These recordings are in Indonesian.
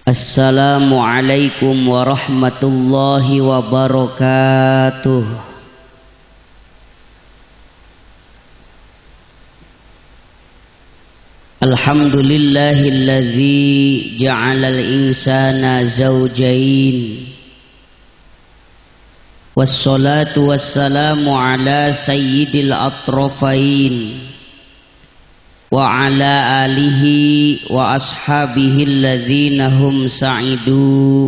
Assalamualaikum warahmatullahi wabarakatuh. Alhamdulillahilladzi ja'alal insana zawjain. Wassalatu wassalamu ala sayyidil atrafain wa ala alihi wa ashabihi alladzina hum sa'idu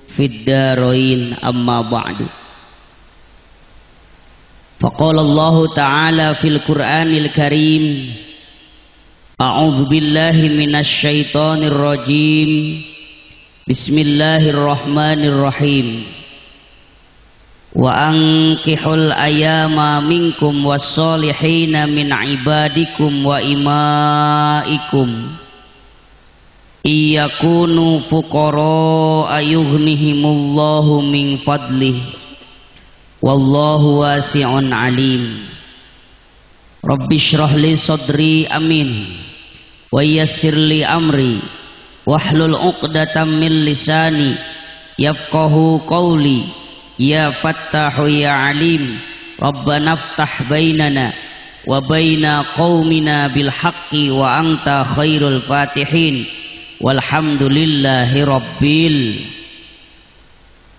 fid darain amma ba'du. Faqala Allah ta'ala fil Qur'anil Karim, a'udzu billahi minasy syaithanir rajim. Bismillahirrahmanirrahim. Wa ankihul ayama minkum wassolihina min ibadikum wa imaikum iyakunu fuqara ayughnihimullahu min fadlih wallahu wasi'un alim. Rabbi shrah li sadri amin wa yassir li amri wahlul 'uqdatam min lisani yafqahu qawli. Ya Fattahu ya Alim, Rabbana ftah bainana wa baina qaumina bil haqqi wa anta khairul fatihin walhamdulillahi rabbil.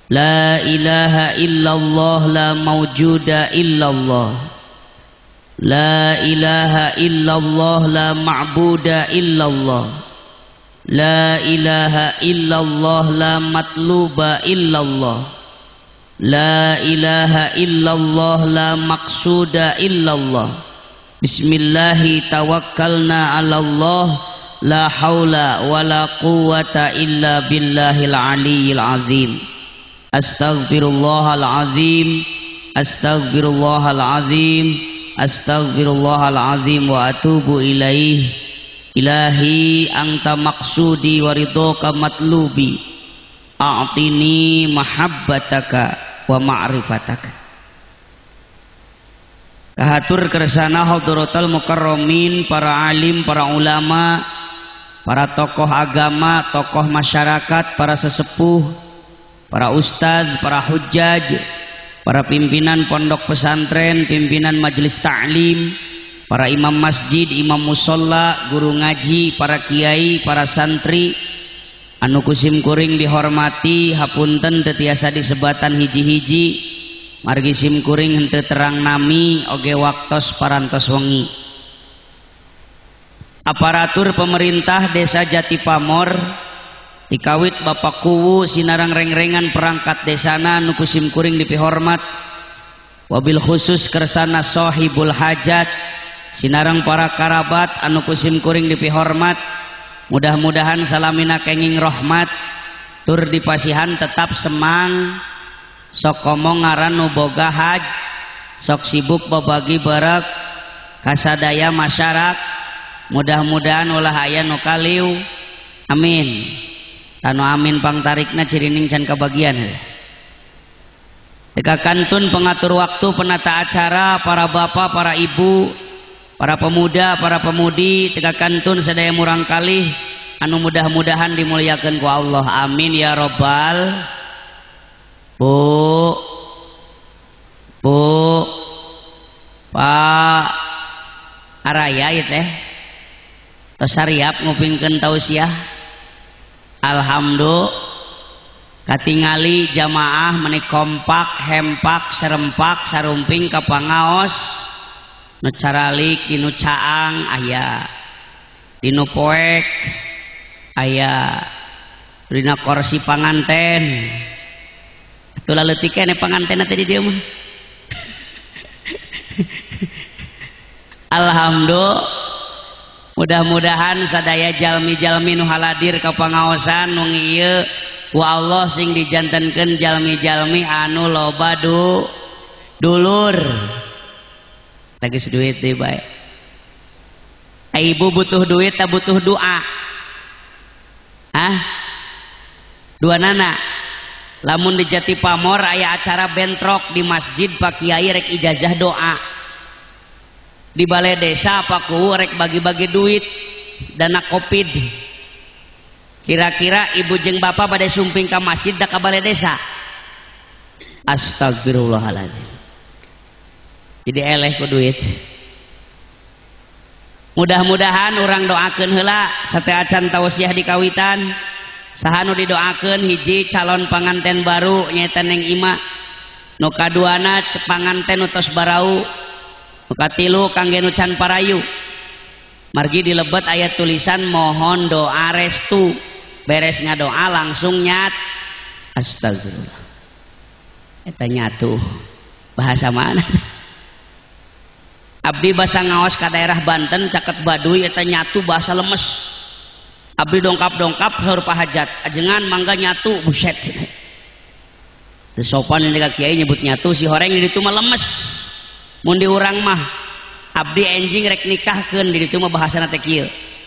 La ilaha illallah, la mawjuda illallah. La ilaha illallah, la ma'buda illallah. La ilaha illallah, la matluba illallah. La ilaha illallah, la maqsuda illallah. Bismillahi tawakkalna ala Allah, la hawla wa la quwwata illa billahil aliyyil azim. Astaghfirullahal azim, astaghfirullahal azim, astaghfirullahal azim wa atubu ilaih. Ilahi anta maqsudi wa ridhoka matlubi, a'tini mahabbataka wa ma'rifataka. Kahatur kersana hadratul mukarramin, para alim, para ulama, para tokoh agama, tokoh masyarakat, para sesepuh, para ustadz, para hujjaj, para pimpinan pondok pesantren, pimpinan majelis ta'lim, para imam masjid, imam musolla, guru ngaji, para kiai, para santri anu kusim kuring dihormati, hapunten teu tiasa disebatan hiji-hiji, margi sim kuring henteu terang nami oge waktos parantos wengi. Aparatur pemerintah Desa Jatipamor dikawit Bapak Kuwu sinarang reng-rengan perangkat desana anu kusim kuring dipihormat, wabil khusus kersana sahibul hajat sinarang para karabat anu kusim kuring dipihormat. Mudah-mudahan salamina kenging rahmat tur dipasihan tetap semang, sok komong ngaran nu boga haj, sok sibuk babagi barak kasadaya masyarakat. Mudah-mudahan ulah aya nu kaliu, amin. Anu amin pangtarikna cirining can kabagian. Teka kantun pengatur waktu, penata acara, para bapak, para ibu, para pemuda, para pemudi, teka kantun sadaya murang kalih anu mudah-mudahan dimuliakeun ku Allah, amin ya robbal. Bu Pak Araya ieu teh tos sariap ngupingkeun tausiah. Alhamdulillah katingali jamaah menik kompak, hempak, serempak, sarumping kapangaos. Nu caralik dinu caang aya, dinu poek aya, dina kursi panganten. Atuh leutik keneh pangantenna teh di dieu mah. Alhamdulillah, mudah-mudahan sadaya jalmi-jalmi nu haladir ka pangaosan nu ieu ku Allah sing dijantenkeun jalmi-jalmi anu loba dulur. Lagi duit deh baik. Ibu butuh duit tak butuh doa. Dua nana. Lamun di Jatipamor aya acara bentrok di masjid Pak Kiai rek ijazah doa. Di balai desa Pak Kuwu rek bagi-bagi duit dana Covid. Kira-kira ibu jeung bapak pada sumping ka masjid da ka balai desa. Astagfirullahaladzim. Jadi eleh ku duit. Mudah-mudahan orang doakeun heula sateu acan tausiah di kawitan. Saha nu didoakeun hiji calon panganten baru nyaeta Neng Ima. Nu kaduana panganten nu tos barau. Nu katilu kangge nu can parayu. Margi di lebet aya tulisan mohon doa restu. Beres ngadoa langsung nyat. Astagfirullah. Eta nyatu bahasa mana? Abdi basa ngaos ka daerah Banten caket Baduy eta nyatu bahasa lemes. Abdi dongkap-dongkap saur pahajat ajengan mangga nyatu buset. Teu sopan ini ka kiai nyebut nyatu si horeng di ditu mah lemes. Mun di urang mah abdi enjing rek nikahkeun di ditu mah bahasana teh kieu.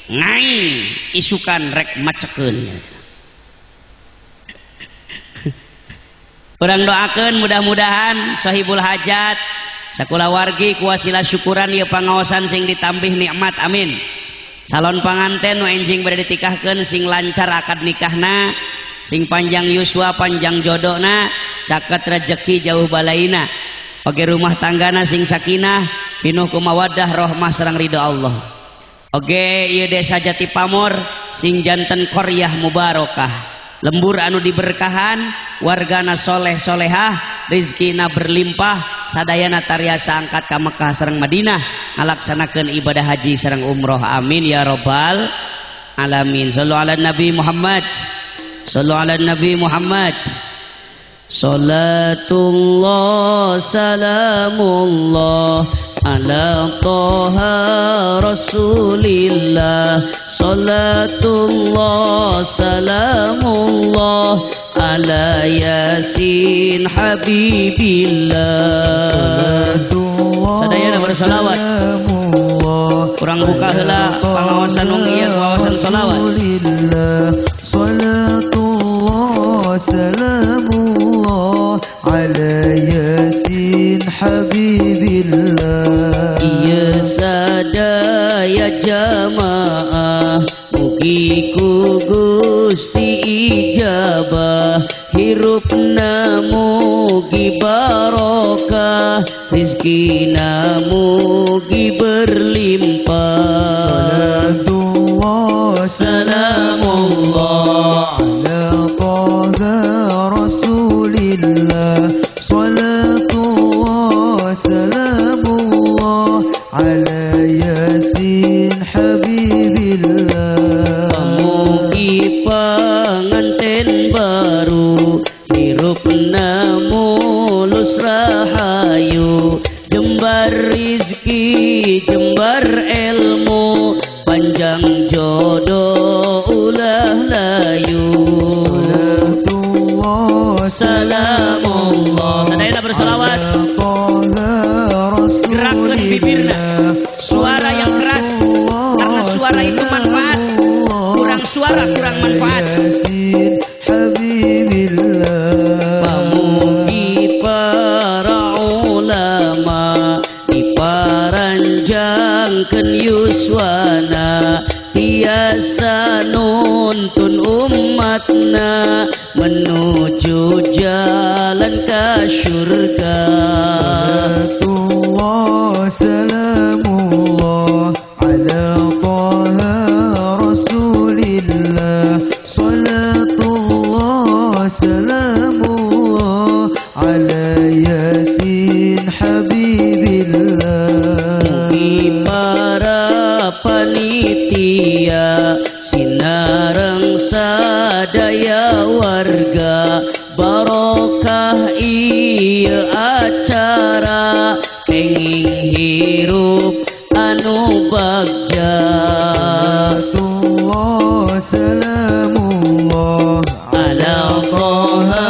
Ngai isukan rek macekeun. Urang doakeun mudah-mudahan sahibul hajat sakula wargi kuasila syukuran ieu pangaosan sing ditambih nikmat amin. Calon panganten nu enjing bade ditikahkeun sing lancar akad nikahna, sing panjang yuswa panjang jodohna, caket rezeki jauh balaina. Oge rumah tanggana sing sakinah, pinuh ku mawaddah rahmah sareng ridho Allah. Oge ieu desa Jati Pamor sing janten qaryah mubarakah. Lembur anu diberkahan, wargana soleh solehah, rizkina berlimpah, sadayana tariasa angkat ka Mekah sareng Madinah, ngalaksanakeun ibadah haji sareng umroh. Amin ya rabbal alamin. Sallu ala Nabi Muhammad. Sallu ala Nabi Muhammad. Salatullah salamullah ala toha rasulillah. Salatullah salamullah ala yasin habibillah. Sadayana bersalawat. Kurang buka heula pangaosan wong ieu wawasan salawat. Salatullah salamullah ala yasin habibillah. Ieu sadaya jamaah mugi ku Gusti ijabah, hirupna mugi barokah, rizkina mugi berlimpah. Salatullah salamullah ala taha rasulillah. Salatullah salamullah ala yasin habibillah. Mugi panganten baru hirupna mulus rahayu, jembar rizki jembar ilmu, panjang jodoh ulah layu. Salatullah salamullah. Sadayana bersalawat. Gerakkan bibirna, suara yang keras karena suara itu manfaat. Kurang suara kurang manfaat. Pamugi para ulama diparanjangkeun yuswana, tiasa nuntun umatna menuju jalan ka syurga. Salatullah salamullah ala taha rasulillah. Salatullah salamullah ala yasin habibillah. Mugi para panitia sinareng sadaya warga, barokah ieu acara kenging hirup anu bagja. Salatullah salamullah ala taha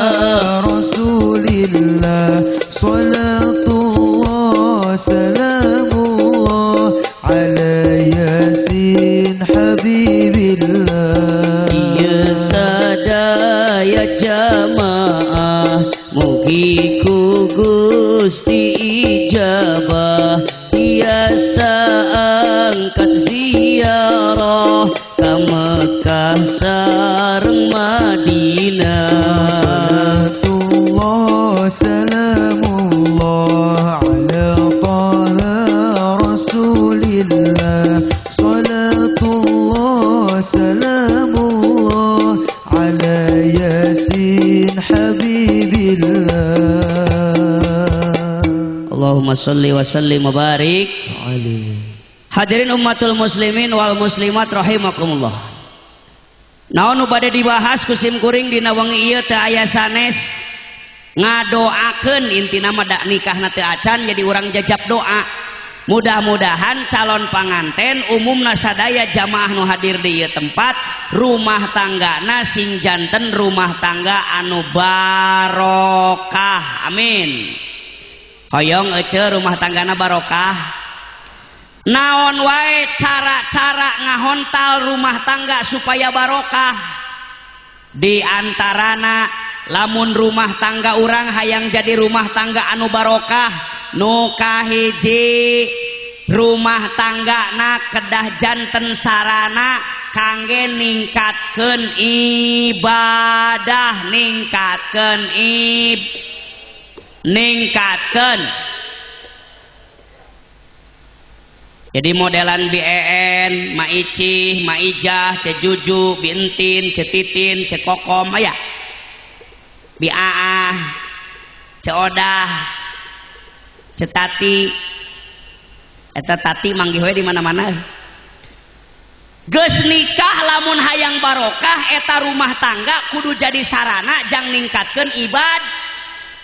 rasulillah. Salatullah salamullah ala yasin habibillah. Ieu sadaya jamaah mugi ku Gusti ijabah, biasa angkat ziarah ka Mekah Madinah. Salatullah salamullah ala taha rasulillah. Salatullah salamullah ala yasin habibillah. Allahumma sholli wa sallim wa barik. Hadirin ummatul muslimin wal muslimat rahimakumullah. Naon nu bade dibahas ku sim kuring dina wengi ieu teu aya sanes ngadoakeun intina mah da nikahna teu acan jadi urang jajab doa. Mudah-mudahan calon panganten umumna sadaya jamaah nu hadir di ieu tempat rumah tanggana sing janten rumah tangga anu barokah. Amin. Hoyong ece rumah tanggana barokah. Naon wae cara-cara ngahontal rumah tangga supaya barokah. Di antarana lamun rumah tangga urang hayang jadi rumah tangga anu barokah, nu kahiji rumah tangga na kedah janten sarana kangge ningkatkeun ibadah, ningkatkeun. Jadi modelan BEN, Maicih, Maijah, Cejuju, Bintin, Cetitin, Cekokom aya. Biaah, Ceodah, Cetati. Eta tati manggih we di mana-mana. Geus nikah lamun hayang barokah eta rumah tangga kudu jadi sarana jang ningkatkeun ibad.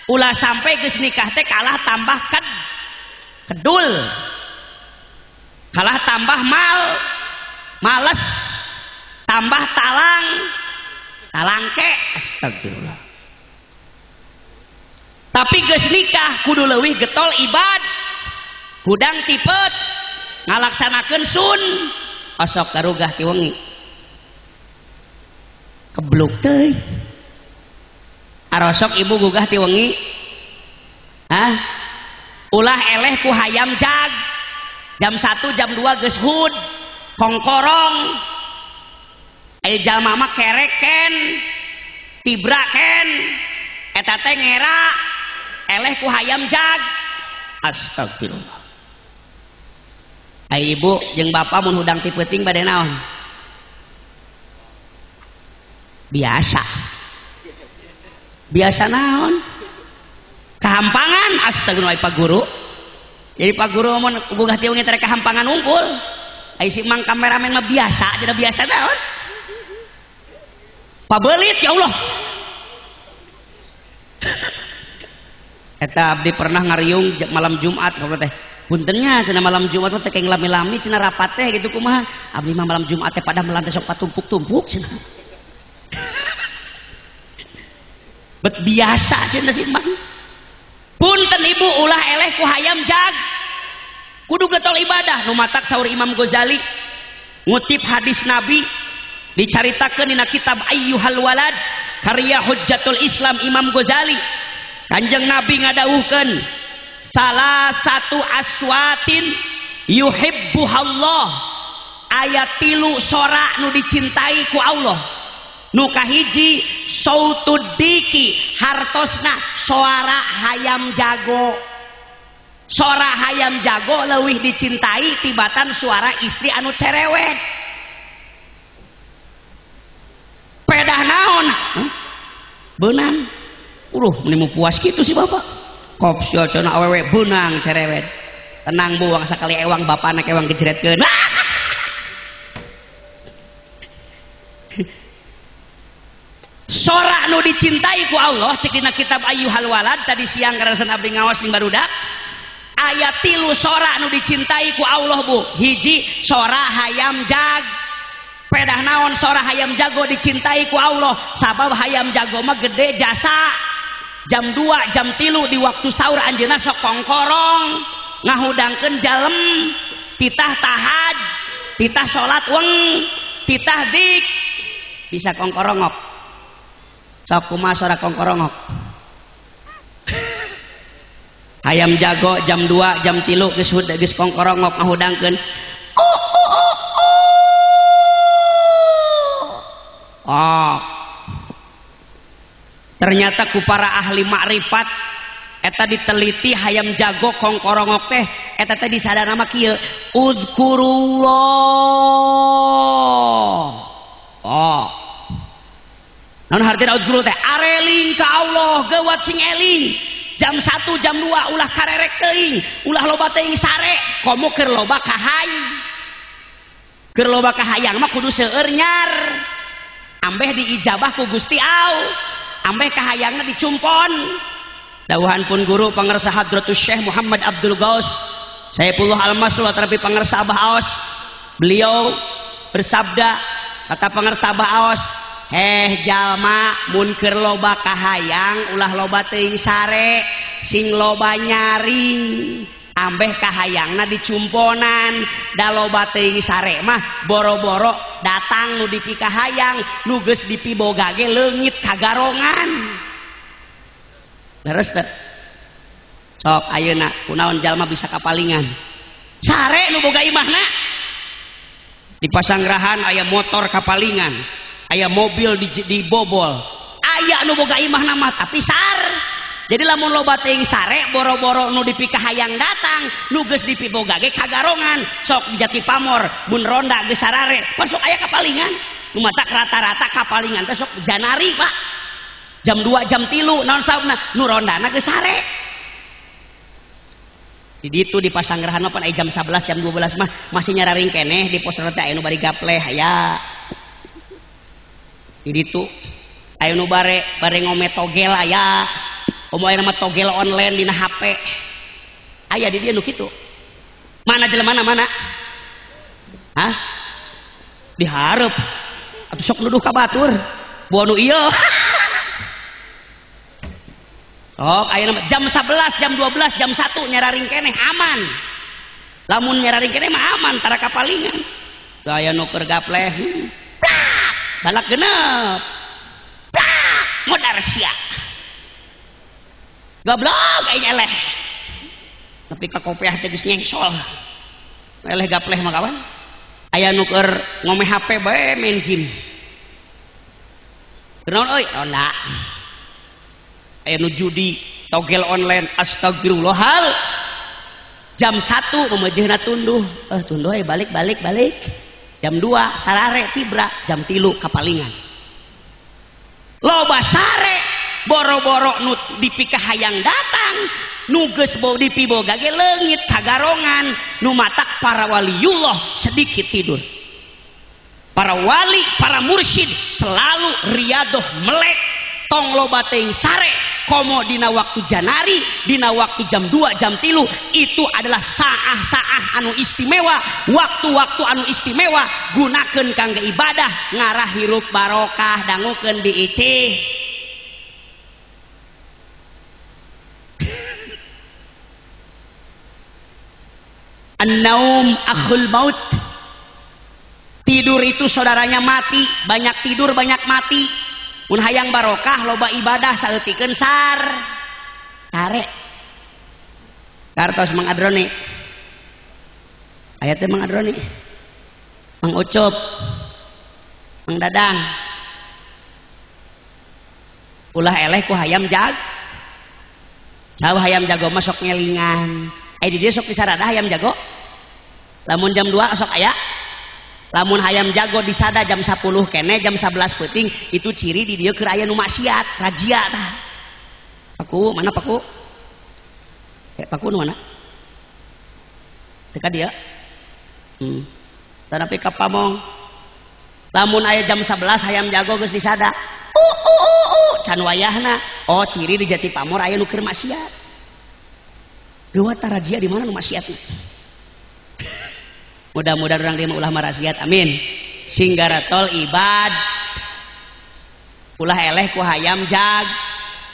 Ulah sampai geus nikah teh kalah tambah kedul. Kalah tambah males, tambah talangke, astagfirullah. Tapi geus nikah kudu leuwih getol ibad, hudang tipet, ngalaksanakeun sun, osok garugah ti wengi. Kebluk teuy. Arosok ibu gugah ti wengi. Ulah eleh ku hayam jag. Jam 1 jam 2 geus hud kongkorong jalma mah kereken tibraken eta teh ngera eleh ku hayam jag. Astagfirullah. Ai ibu jeung bapa mun hudang ti peuting bade naon? Biasa naon? Kahampangan. Astagfirullah. Pak Guru. Jadi Pak Guru mun boga ti wengi teh kahampangan unggul. Ai si mang kameramen mah biasa, jadi biasa naon? Pabelit ya Allah. Eta abdi pernah ngariung malam Jumat kalau teh. Puntennya cenah malam Jumat teh kayak ngelami-lami cenah rapat teh gitu kumaha. Abdi mah malam Jumat teh pada melantai sok patumpuk-tumpuk cenah. Bet biasa cenah si mang. Punten ibu ulah eleh ku hayam jag kudu getol ibadah. Nu matak saur Imam Ghazali ngutip hadis Nabi dicaritakeun dina kitab Ayyuhal Walad karya Hujjatul Islam Imam Ghazali. Kanjeng Nabi ngadawuhkeun salah satu aswatin yuhibbuhallah, ayat 3 sora nu dicintai ku Allah. Nu kahiji sautud diki hartosna suara hayam jago. Suara hayam jago leuwih dicintai tibatan suara istri anu cerewet. Pedah naon? Beunang. Meni puas kitu si bapak. Kop sia cenah awewe beunang cerewet. Tenang buang sakali ewang bapana ewang gejretkeun. Sora nu dicintai ku Allah cek dina kitab Ayyuhal Walad tadi siang karasan abdi ngawas ning barudak. Ayat 3 sora nu dicintai ku Allah bu. Hiji sora hayam jag. Pedah naon sora hayam jago dicintai ku Allah sabab hayam jago mah gede jasa. Jam 2 jam 3 di waktu sahur anjeunna sok kongkorong ngahudangkeun jalem titah tahaj titah salat weng titah dik bisa kongkorongok. Sok kumaha suara kongkorongok. Hayam jago jam 2 jam 3 geus kongkorongok ngahudangkeun. Ternyata ku para ahli makrifat eta diteliti hayam jago kongkorongok teh eta teh disadar nama kieu udkurullah. Oh. Naon hartina udkurullah teh areling ka Allah geuwat sing eling. Jam 1 jam 2 ulah karerek teuing, ulah loba teuing sare, komo keur loba kahayang. Keur loba kahayang mah kudu seueur nyar. Ambeh diijabah ku Gusti Allah. Ambeh kahayangna dicumpon. Dawuhan pun guru pangarsa Hadratus Syekh Muhammad Abdul Ghaus Saifullah Al-Masrur terapi pangarsa Abah Aos. Beliau bersabda, kata pangarsa Abah Aos, jalma mun keur loba kahayang ulah loba teuing sare, sing loba nyaring. Ambeh kahayangna dicumponan, da loba teuing sare mah boro-boro datang nu dipi kahayang, nu geus dipi boga ge leungit kagarongan. Leres teh? Sok ayeuna kunaon jalma bisa kapalingan? Sare nu boga imahna. Di Pasanggerahan aya motor kapalingan, aya mobil dibobol, aya nu boga imahna mah tapi sar. Jadi lamun loba teuing sare boro-boro nu dipi kahayang datang, nu geus dipi boga ge kagarongan. Sok di Jati Pamor mun ronda geus sarare, pan sok aya kapalingan. Nu matak rata-rata kapalingan teh sok Janari, Pak. Jam 2 jam 3 naon sabna nu rondana geus sare. Di ditu di Pasanggerahan mah pan aya jam 11 jam 12 mah masih nyararing keneh di pos teh aya nu bari gapleh aya. Di ditu aya nu bare ngome togel aya. Omo aya nama togel online dina HP. Aya di dieu nu kitu. Mana jelema mana? Hah? Dihareup. Atuh sok nuduh ka batur. Buah nu ieu. Oh, aya nama jam 11, jam 12, jam 1 nyararing keneh aman. Lamun nyararing keneh mah aman tara kapalingan. Aya nu keur gapleh. Balak genep. Modar sia. Goblok aing eleh. Tapi ka kopiah teh geus nyengsol. Eleh gapleh mah kawan. Aya nu keur ngome HP bae main game. Kenaon euy? Ronda. Aya nu judi, togel online, astagfirullahal. Jam 1 pemejehna tunduh. Tunduh balik. Jam 2 sarare tibra, jam 3 kapalingan. Loba sare boro-boro nu dipi kahayang datang, nu geus dipi boga ge leungit kagarongan, nu matak para waliullah sedikit tidur. Para wali, para mursyid selalu riyadoh melek, tong loba teuing sare, komo dina waktu Janari, dina waktu jam 2 jam 3 itu adalah saah-saah anu istimewa, waktu-waktu anu istimewa, gunakeun kangge ibadah, ngarah hirup barokah, dangukeun diicih. An-naum akhul maut. Tidur itu saudaranya mati. Banyak tidur banyak mati. Mun hayang barokah loba ibadah saeutikeun sar. Kare. Kartos Mang Adroni. Aya teh Mang Adroni. Mang Ucup. Mang Dadang. Ulah eleh ku hayam jag. Saha hayam jago mah sok ngelingan. Di dia sok disarada hayam jago. Lamun jam 2 sok aya. Lamun hayam jago disada jam 10 kene jam 11 peuting itu ciri di dieu keur aya nu maksiat, razia tah. Paku, mana paku? Paku nu mana? Teka dia. Tanapi ka pamong. Lamun aya jam 11 hayam jago geus disada. Can wayahna. Oh, ciri di Jati Pamor aya nu keur maksiat. Geuwat razia di mana nu maksiatna. Mudah-mudahan orang dia ulah marasiat, amin. Singgaratol ibad. Ulah eleh ku hayam jag.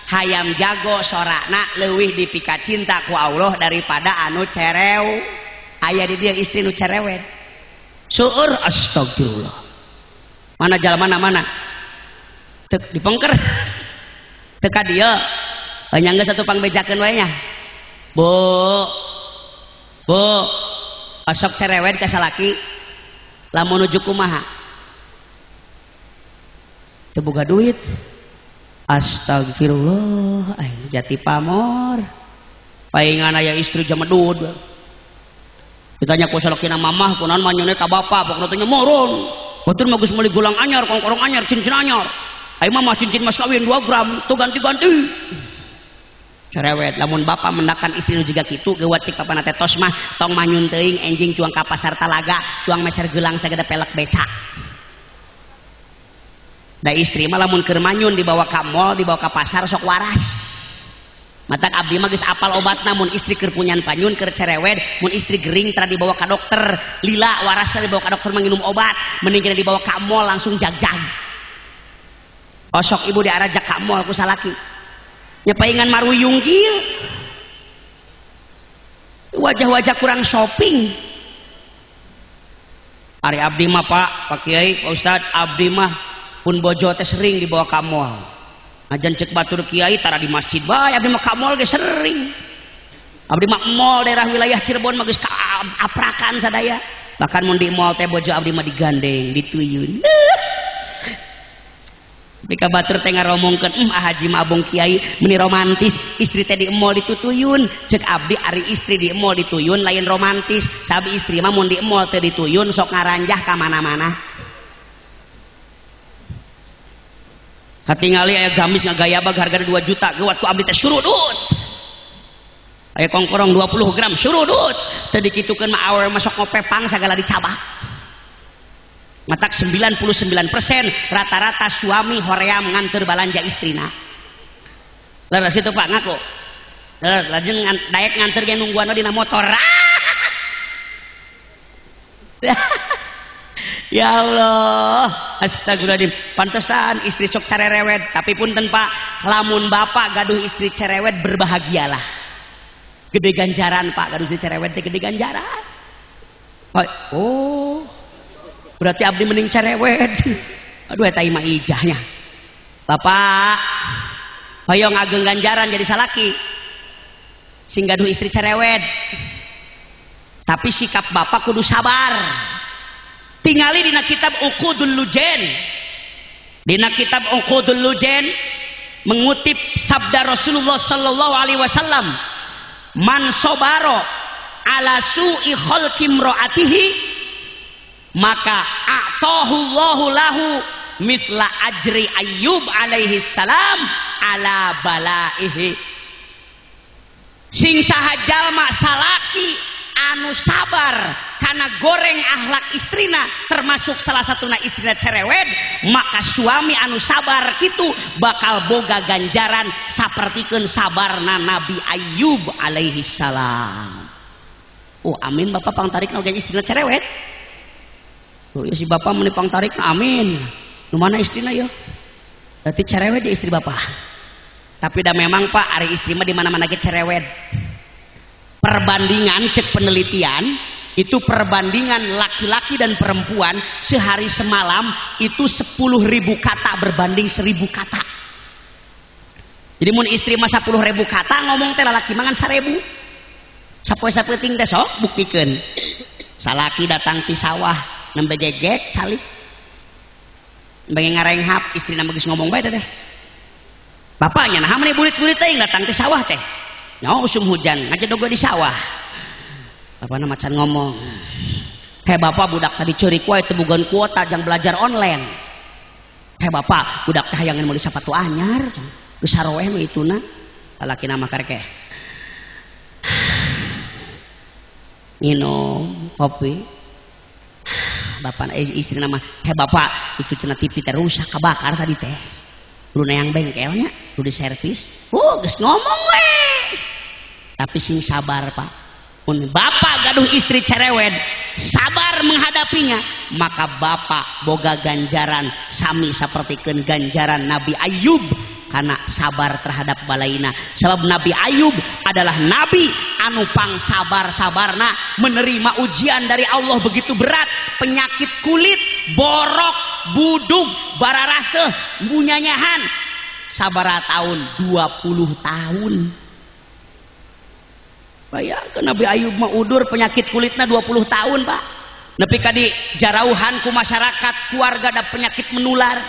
Hayam jago sorakna leuwih dipika cinta ku Allah daripada anu cerew. Aya di dia istri nu cerewet. Seueur astagfirullah. Mana jalmana mana? Tek dipengker. Teka dia. Nyangga satu pangbejakeun wae nya. Bu. Osok cerewet ka salaki lamun nuju kumaha teu boga duit Astagfirullah, jati pamor. Paingan aya istri jamedud. Ditanya ku salakina mamah kunaon manyune ka bapa, pokona teh moron. Batur mah geus meuli gulang anyar, kongkorong anyar, cincin anyar. Ai mah cincin mas kawin 2 gram, tuh ganti-ganti. Cerewet lamun bapa mendakan istri nu jiga kitu geuwat cik papana teh tos mah tong manyun teuing enjing cuang ka pasar Talaga, cuang meser gelang sagede pelek beca. Da istri mah lamun keur manyun dibawa ka mall, dibawa ka pasar sok waras. Matak abdi mah geus apal obatna mun istri keur punyan panyun keur cerewet, mun istri gering tara dibawa ka dokter, lila warasna dibawa ka dokter menginum obat, mending kena dibawa ka mall langsung jag-jag. Osok ibu diarajak ka mall ku salaki. Nya paingan maruyung kieu. Wajah-wajah kurang shopping. Ari abdi mah Pak Kiai, Pak Ustad, abdi mah pun bojo teh sering dibawa ka mall. Ajan cek batur kiai tara di masjid bae abdi mah ka mall ge sering. Abdi mah mall daerah wilayah Cirebon mah geus aprakan sadaya. Bahkan mun di mall teh bojo abdi mah digandeng, dituyun. Bika batur teh ngaromongkeun, haji mah abong kiai meni romantis, istri teh di mall ditutuyun. Cek abdi ari istri di mall dituyun lain romantis. Sabi istri mah mun di mall teh dituyun sok ngaranjah ka mana-mana. Katingali aya gamis ngagaya bag harga 2 juta geuwat ku abdi teh surudut. Aya kongkorong 20 gram surudut. Teu dikitukeun mah awer masuk ngopepang sagala dicabak. Matak 99% rata-rata suami hoream nganter balanja istrina. Leres kitu Pak ngaku. Leres lajeng daek nganter ge nungguan dina motor. Ya Allah, astagfirullahaladzim. Pantesan istri sok cerewet, tapi punten Pak, lamun bapak gaduh istri cerewet berbahagialah. Gede ganjaran Pak, gaduh istri cerewet teh gede ganjaran. Oh, berarti abdi mending cerewet. Aduh eta imah ijahnya. Bapak, hoyong ageng ganjaran jadi salaki. Sing gaduh istri cerewet. Tapi sikap bapak kudu sabar. Tingali dina kitab Uqudul Lujen. Dina kitab Uqudul Lujen mengutip sabda Rasulullah sallallahu alaihi wasallam, "Man sobaro ala su'i khalqi imraatihi maka a'tahullahu lahu mithla ajri Ayyub alaihi salam ala balaihi." Sing saha jalma salaki anu sabar karena goreng akhlak istrina, termasuk salah satuna istrina cerewet, maka suami anu sabar kitu bakal boga ganjaran sapertikeun sabarna Nabi Ayyub alaihi salam. Oh amin bapak pangtarikna oge istrina cerewet. Oh ya si bapak meni pangtarikna amin. Nu mana istrina ya? Berarti cerewet ya istri bapak. Tapi dah memang Pak ari istri mah di mana-mana ge cerewet. Perbandingan cek penelitian itu perbandingan laki-laki dan perempuan sehari semalam itu 10.000 kata berbanding 1.000 kata. Jadi mun istri mah 10.000 kata ngomong teh lalaki mangan 1.000. Sapoe-sapoe ting teh sok buktikeun. Salaki datang ti sawah nembe gegek calik. Nembe ngarenghap istrina mah geus ngomong bae teh. Bapaknya nah meni burit-burit teh datang ti sawah teh. Nyawa usum hujan ngajedog di sawah. Bapana macan ngomong, "Heh bapak budak tadi curi kuat tebugan kuota jang belajar online." "Heh bapak budak teh hayangan meuli sapatu anyar." Geus saroeh nu ituna. Lalakina mah karek minum kopi. Bapak istri nama, "Heh bapak itu cenah TV teh rusak kabakar tadi teh. Kudu neang bengkelnya, kudu diservis." Geus ngomong we. Tapi sing sabar Pak. Mun bapak gaduh istri cerewet, sabar menghadapinya, maka bapak boga ganjaran sami sapertikeun ganjaran Nabi Ayyub karena sabar terhadap balaina. Sebab Nabi Ayyub adalah nabi anu pang sabar-sabarna menerima ujian dari Allah begitu berat, penyakit kulit, borok, budug, bararaseh, munyanyahan. Sabara tahun 20 tahun. Bayangkeun Nabi Ayyub mah udur penyakit kulitna 20 tahun Pak. Nepi ka di jarauhan ku masyarakat keluarga ada penyakit menular.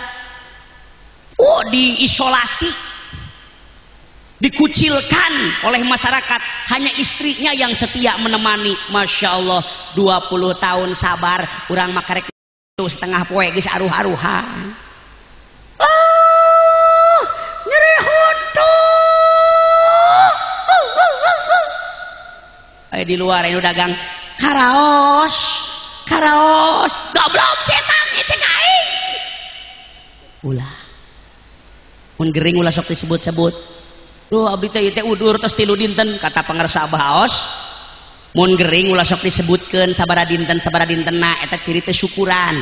diisolasi, dikucilkan oleh masyarakat, hanya istrinya yang setia menemani. Masya Allah, 20 tahun sabar, urang makarek itu setengah poe geus aruh-aruhan. Nyeri huntu. Di luar ini dagang karaos, goblok setan cek aing. Ulah. Mun gering ulah sok disebut-sebut. Duh abdi teh udur tos 3 dinten kata pangarsa Abah Aos. Mun gering ulah sok disebutkeun sabaraha dintenna eta ciri teh syukuran.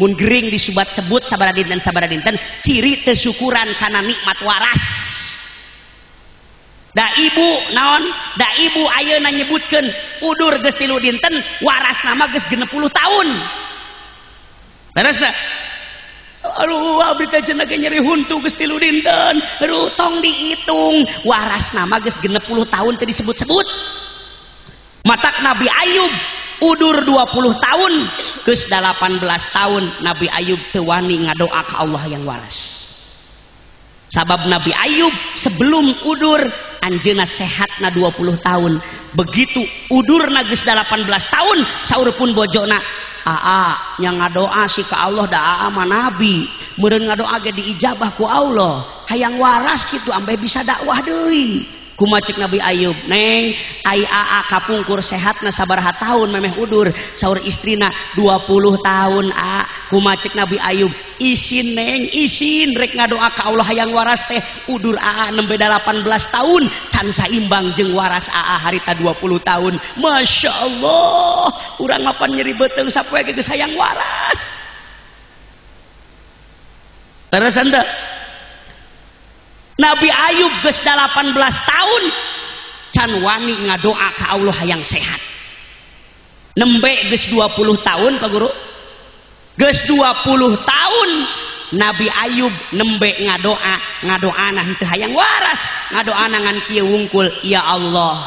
Mun gering disubat-sebut sabaraha dinten ciri teh syukuran kana nikmat waras. Da ibu ayeuna nyebutkeun udur geus 3 dinten, warasna mah geus 60 tahun. Terusna aduh abdi teh cenah nyeri huntu geus 3 dinten. Aduh tong dihitung warasna mah geus 60 tahun teh disebut-sebut. Matak Nabi Ayub udur 20 tahun geus 18 tahun Nabi Ayub teu wani ngadoa ka Allah yang waras. Sabab Nabi Ayub sebelum udur anjeunna sehatna 20 tahun. Begitu udurna geus 18 tahun saurpun bojona, "Aa nya ngadoa sih ka Allah da aa mah nabi. Meureun ngadoa ge diijabah ku Allah. Hayang waras kitu ambe bisa dakwah deui." Kumacik Nabi Ayub, "Neng, ai aa kapungkur sehatna sabaraha tahun memeh udur?" Saur istrina, 20 tahun a. Kumacik Nabi Ayub, "Isin neng, isin rek ngadoa ka Allah hayang waras teh udur aa nembe 18 tahun can saimbang jeung waras aa harita 20 tahun." Masya Allah, urang mapan nyeri beuteung sapoe geus hayang waras. Terus anda Nabi Ayub geus 18 tahun can wani ngadoa ka Allah hayang sehat. Nembe geus 20 tahun Pak Guru. Geus 20 tahun Nabi Ayub nembe ngadoana henteu hayang waras, ngadoana ngan kieu wungkul, "Ya Allah,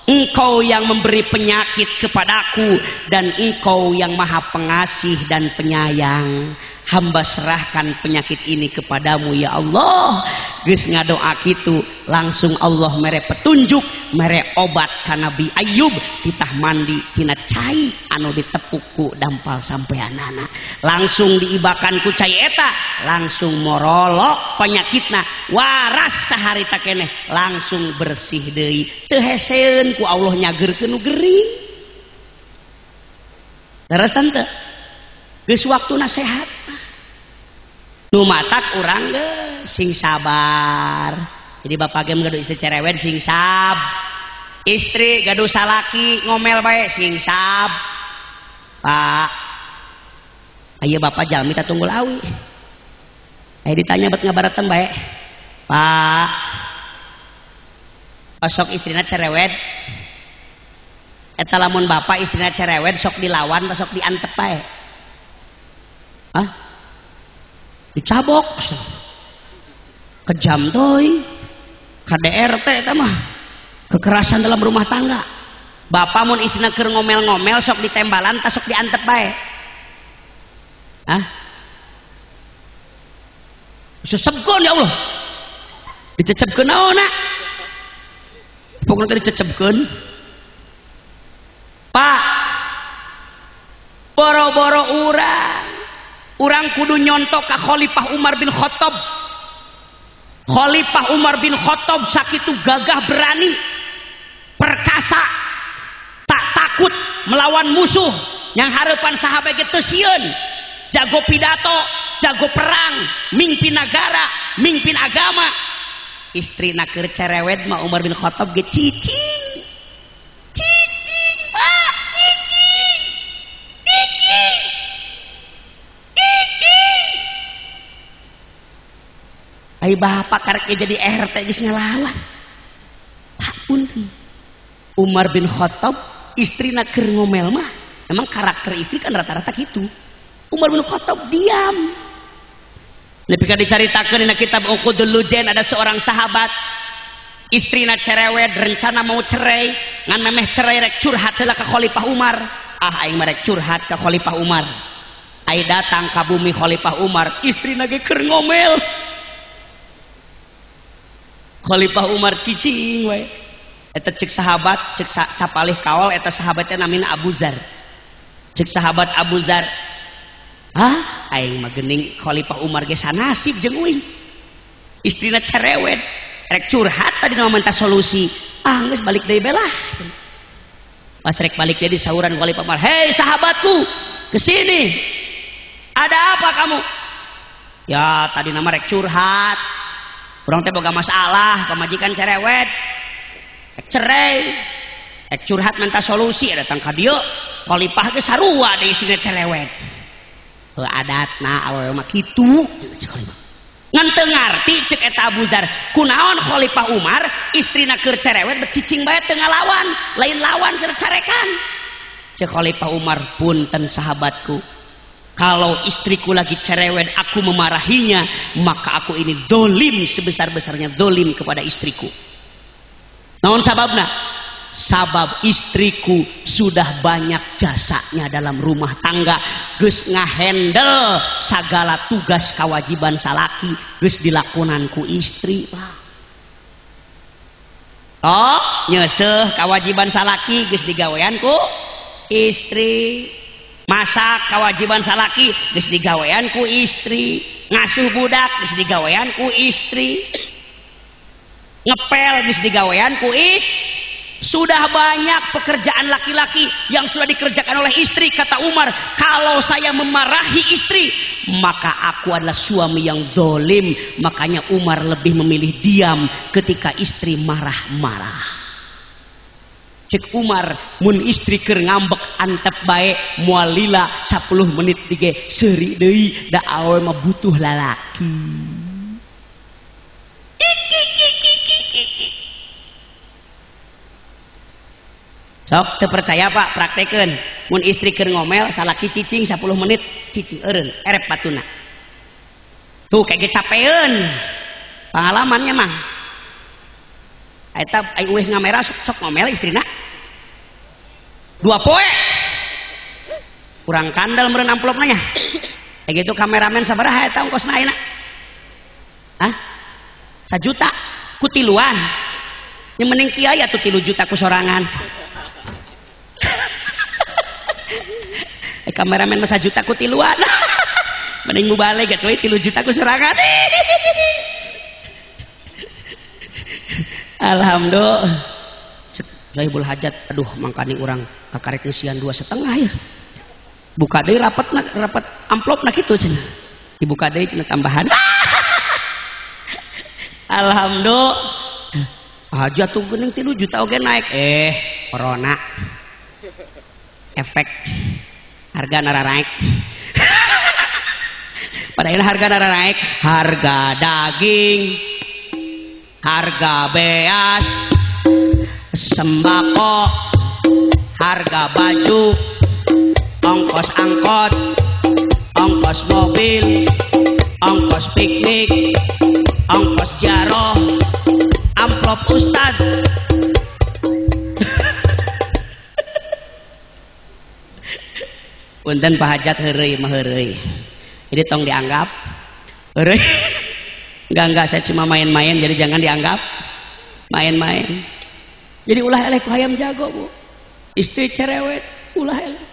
Engkau yang memberi penyakit kepadaku dan Engkau yang Maha Pengasih dan Penyayang. Hamba serahkan penyakit ini kepadamu ya Allah." Geus ngadoa kitu langsung Allah mere petunjuk, mere obat ka Nabi Ayub, titah mandi tina cai anu ditepuk ku dampal sampeanana. Langsung diibakan ku cai eta, langsung morolok penyakitna, waras saharita keneh, langsung bersih deui. Teu heseun ku Allah nyageurkeun nu gering. Terus tante, geus waktuna sehat. Nu matak urang sing sabar. Jadi bapak gem gaduh istri cerewet sing sab. Istri gaduh salaki ngomel bae sing sab. Pak, ayo bapak jalmi ta tunggul awi. Ayo ditanya bet ngabaratan bae. Pak, sok istrina cerewet. Eta lamun bapak istrina cerewet sok dilawan sok diantep bae. Hah? Dicabok. Kejam toy. KDRT eta mah kekerasan dalam rumah tangga. Bapak mun istrina keur ngomel-ngomel sok ditembalan ta sok diantep bae. Hah? Sesebkeun ya Allah. Dicecebkeun naonna? Pokona teh dicecebkeun. Pak, boro-boro urang kudu nyontok ka Khalifah Umar bin Khattab. Khalifah Umar bin Khattab sakitu gagah berani, perkasa, tak takut melawan musuh yang harapan sahabat ge teu sieun, jago pidato, jago perang, mimpin negara, mimpin agama. Istrina keur cerewet mah Umar bin Khattab ge cicing. Cicing, Pak, cicing. Cicing. Ai bapak karek jadi RT geus ngalawan. Punten. Umar bin Khattab istrina keur ngomel mah emang karakter istri kan rata-rata gitu. Umar bin Khattab diam. Nepika dicaritakeun dina kitab Uqudul Lujain ada seorang sahabat istrina cerewet rencana mau cerai ngan memeh cerai rek curhat heula ka Khalifah Umar. Ah aing mah rek curhat ka Khalifah Umar. ai datang ka bumi Khalifah Umar istrina ge keur ngomel. Khalifah Umar cicing we eta cek sahabat cek sapalih kawal eta sahabatnya namina Abu Dzar. Cek sahabat Abu Dzar, aing mah geuning Khalifah Umar ge sanasib jeung uing. Istrina cerewet, rek curhat tadi nama minta solusi. Geus balik deui belah. Pas rek balik deui sauran Khalifah Umar, "Hei sahabatku, kesini. Ada apa kamu?" Ya tadi nama rek curhat. Urang teh boga masalah, pamajikan cerewet. Rek cerai. Rek curhat minta solusi datang ka dieu. Khalifah ge sarua deui istrina cerewet. Heuh adatna awewe mah kitu cek Khalifah. Ngan teu ngarti cek eta Abu Dzar kunaon Khalifah Umar istrina keur cerewet becicing bae teu ngalawan, lain lawan keur carekan. Cek Khalifah Umar, punten sahabatku, kalau istriku lagi cerewet aku memarahinya, maka aku ini dolim sebesar-besarnya dolim kepada istriku. Naon sababna? Sabab istriku sudah banyak jasanya dalam rumah tangga, geus ngahandle sagala tugas kewajiban salaki geus dilakonan ku istri. Oh, nyeuseuf kewajiban salaki geus digawean ku istri. Masak kewajiban salaki geus digawean ku istri. Ngasuh budak geus digawean ku istri. Ngepel geus digawean ku istri. Sudah banyak pekerjaan laki-laki yang sudah dikerjakan oleh istri. Kata Umar, kalau saya memarahi istri, maka aku adalah suami yang dolim. Makanya Umar lebih memilih diam ketika istri marah-marah. Cek Umar, mun istri keur ngambek antep bae moal lila 10 menit dige seuri deui da awe mah butuh lalaki. Sok teu percaya Pak, praktekeun. Mun istri keur ngomel salaki cicing 10 menit cicing eureun erep batuna. Tuh kayak capeun. Pengalamannya mang. Eta ai uih ngamera sok ngomel istrina. 2 poe. Kurang kandal meureun amplopna nya. Kayak gitu kameramen sabaraha eta ongkosna ayeuna? Hah? 1 juta ku tiluan. Yang mending kieu aya tuh 3 juta ku sorangan. Kameramen masa juta ku tiluan. Mending mubalik gitu 3 juta ku sorangan. Alhamdulillah. Saibul hajat, aduh mangkani urang kakarek ngeusian 2,5 ya. Buka deui rapat amplopna kitu cenah. Dibuka deui cenah tambahan. Alhamdulillah. Hajat tuh geuning 3 juta oge naik. Corona. Efek harga nara naik. Padahal harga nara naik, harga daging, harga beas, sembako, harga baju, ongkos angkot, ongkos mobil, ongkos piknik, ongkos jaroh, amplop ustad. Punten Pak Hajat heureuy mah heureuy. Jadi tong dianggap heureuy. Enggak saya cuma main-main, jadi jangan dianggap main-main. Jadi ulah eleh ku hayam jago, Bu. Istri cerewet, ulah eleh.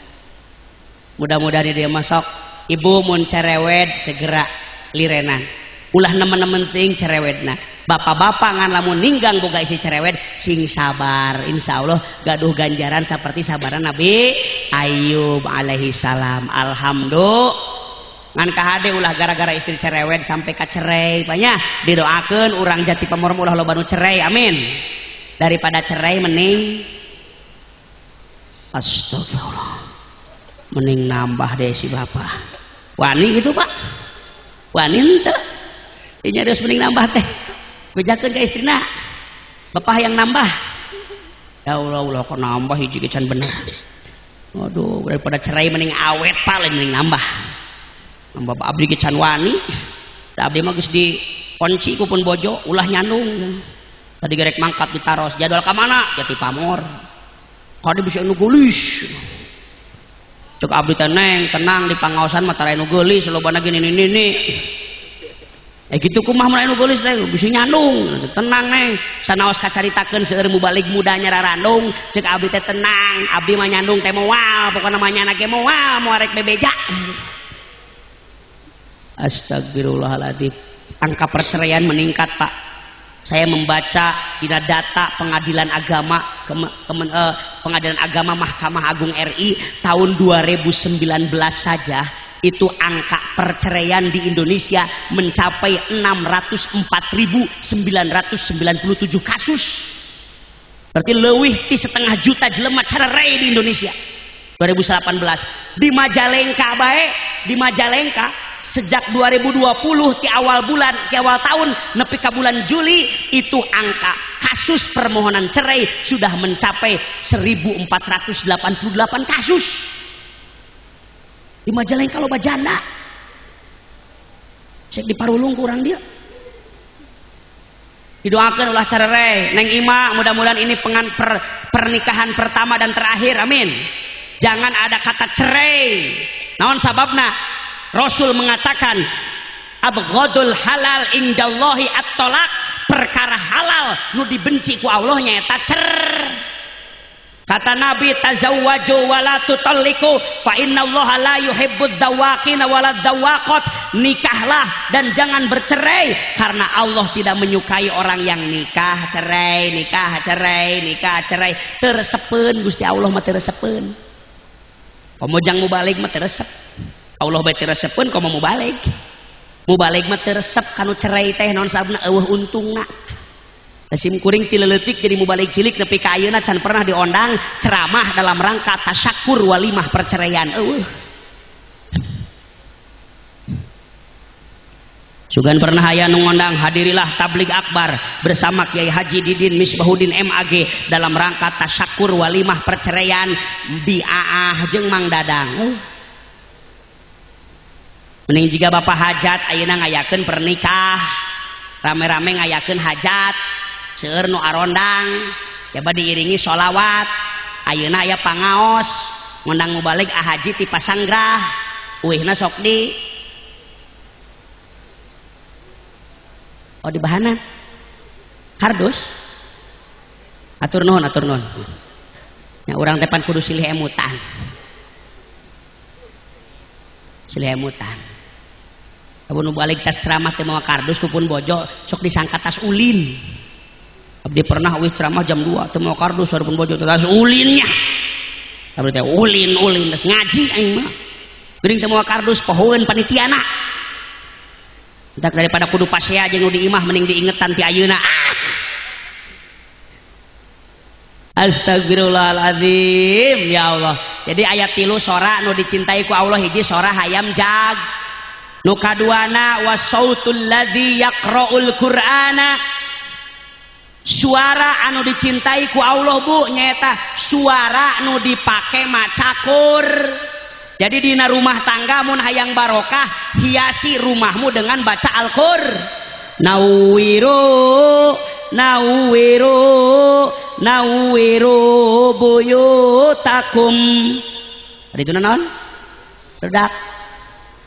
Mudah-mudahan dia masuk. Ibu mun cerewet segera lirenan. Ulah nemen-nemen ting cerewetna. Bapak-bapak ngan lamun ninggang boga isi cerewet sing sabar, insyaallah gaduh ganjaran seperti sabaran Nabi Ayub alaihi salam. Alhamdulillah ngan kahade ulah gara-gara istri cerewet sampai ka cerai banyak didoakeun urang Jati Pamor ulah loba nu cerai, amin. Daripada cerai mending astagfirullah mending nambah deh si bapak wani gitu Pak, wani henteu inya geus mending nambah teh bejakeun ka istrina bapak yang nambah. Ya Allah kok nambah hiji ge can bener. Waduh daripada cerai mending awet paling mending nambah abdi ge can wani da abdi mah geus dikunci ku pun bojo ulah nyandung tadi gerek mangkat ditaros jadwal ka mana Jati Pamor kade bisa nu gulis cek cek abdi teh neng tenang di pangaosan mah tara nu geulis lobana gini nini gitu kumaha mun anu geulis teh bisi nyandung tenang neng sanaos kacaritakeun seueur mubalik mudanya rarandung cek abdi teh tenang abdi mah nyandung teh moal pokona manyana ge moal moal rek bebeja. Astagfirullahaladzim. Angka perceraian meningkat Pak. Saya membaca di data pengadilan agama pengadilan agama Mahkamah Agung RI tahun 2019 saja itu angka perceraian di Indonesia mencapai 604.997 kasus. Berarti leuwih ti 1,5 juta jelema cerai di Indonesia 2018. Di Majalengka bae, di Majalengka sejak 2020 di awal tahun nepi ka bulan Juli itu angka kasus permohonan cerai sudah mencapai 1.488 kasus di Majalengka loba janda cek di Parulung kurang dia didoakan ulah cerai neng Ima mudah-mudahan ini pernikahan pertama dan terakhir amin jangan ada kata cerai naon sababna Rasul mengatakan abghadul halal indallahi at-talaq perkara halal nu dibenci ku Allah nyaeta cer. Kata Nabi tazawwaju wa la tutalliqu fa innallaha la yuhibbud dawaqina walad dawaqat nikahlah dan jangan bercerai karena Allah tidak menyukai orang yang nikah cerai nikah cerai nikah cerai teuresepeun Gusti Allah mah teuresepeun pamojang mubalik mah teuresep Allah bae teuresepeun komo mubalik mah teuresep kanu cerai teh naon sabna eueuh untungna sim kuring ti leuletik jadi mubalik cilik nepi ka ayeuna can pernah diondang ceramah dalam rangka tasyakur walimah perceraian eueuh sugan pernah aya nu ngondang hadirilah tabligh akbar bersama Kiai Haji Didin Misbahuddin MAG dalam rangka tasyakur walimah perceraian Bi Aah jeung Mang Dadang mending jika bapak hajat ayeuna ngayakeun pernikah rame-rame ngayakeun hajat seueur nu arondang coba diiringi sholawat ayeuna aya pangaos ngundang mubalik ahaji ti Pasanggrah uihna sok di di bahanan kardus atur nuhun nya urang tepan kudu silih emutan abun nu balik tas ceramah teh mawa kardus kupun bojo sok disangka tas ulin abdi pernah wih ceramah jam 2 teh mawa kardus sarepun bojo tas ulinnya abdi teh ulin geus ngaji aing mah geuning teh mawa kardus pohoeun panitiana entak daripada kudu pasea jeung nu diimah mending diingetan ti ayeuna Astagfirullahaladzim ya Allah. Jadi ayat 3 sora nu dicintai ku Allah hiji sora hayam jag nu kaduana wasautul ladzi yaqra'ul qur'ana suara anu dicintai ku Allah Bu nyaeta suara nu dipake macakur. Jadi dina rumah tangga mun hayang barokah hiasi rumahmu dengan baca Al-Qur'an. Nawiru buyutakum. Ada itu naon? Redak.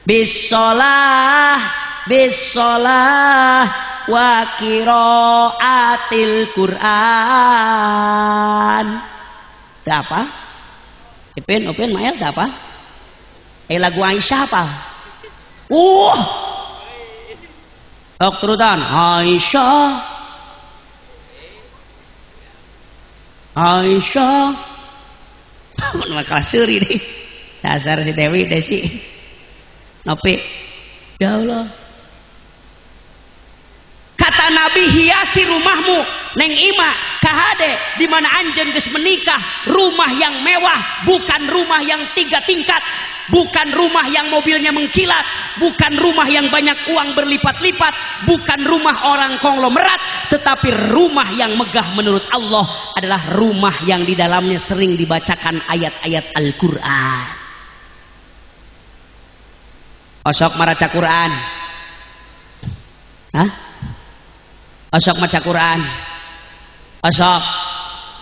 Bisolah wa qiraatil Qur'an. Ada apa? Ipin Mael ada apa? Lagu Aisyah apa? Ok terutan Aisyah makal seuri deh dasar si Dewi Desi nopi ya Allah kata Nabi hiasi rumahmu neng Ima kahade di mana anjeun geus menikah rumah yang mewah bukan rumah yang 3 tingkat bukan rumah yang mobilnya mengkilat, bukan rumah yang banyak uang berlipat-lipat, bukan rumah orang konglomerat, tetapi rumah yang megah menurut Allah adalah rumah yang di dalamnya sering dibacakan ayat-ayat Al-Quran. Osok maraca Quran, osok maca Quran, osok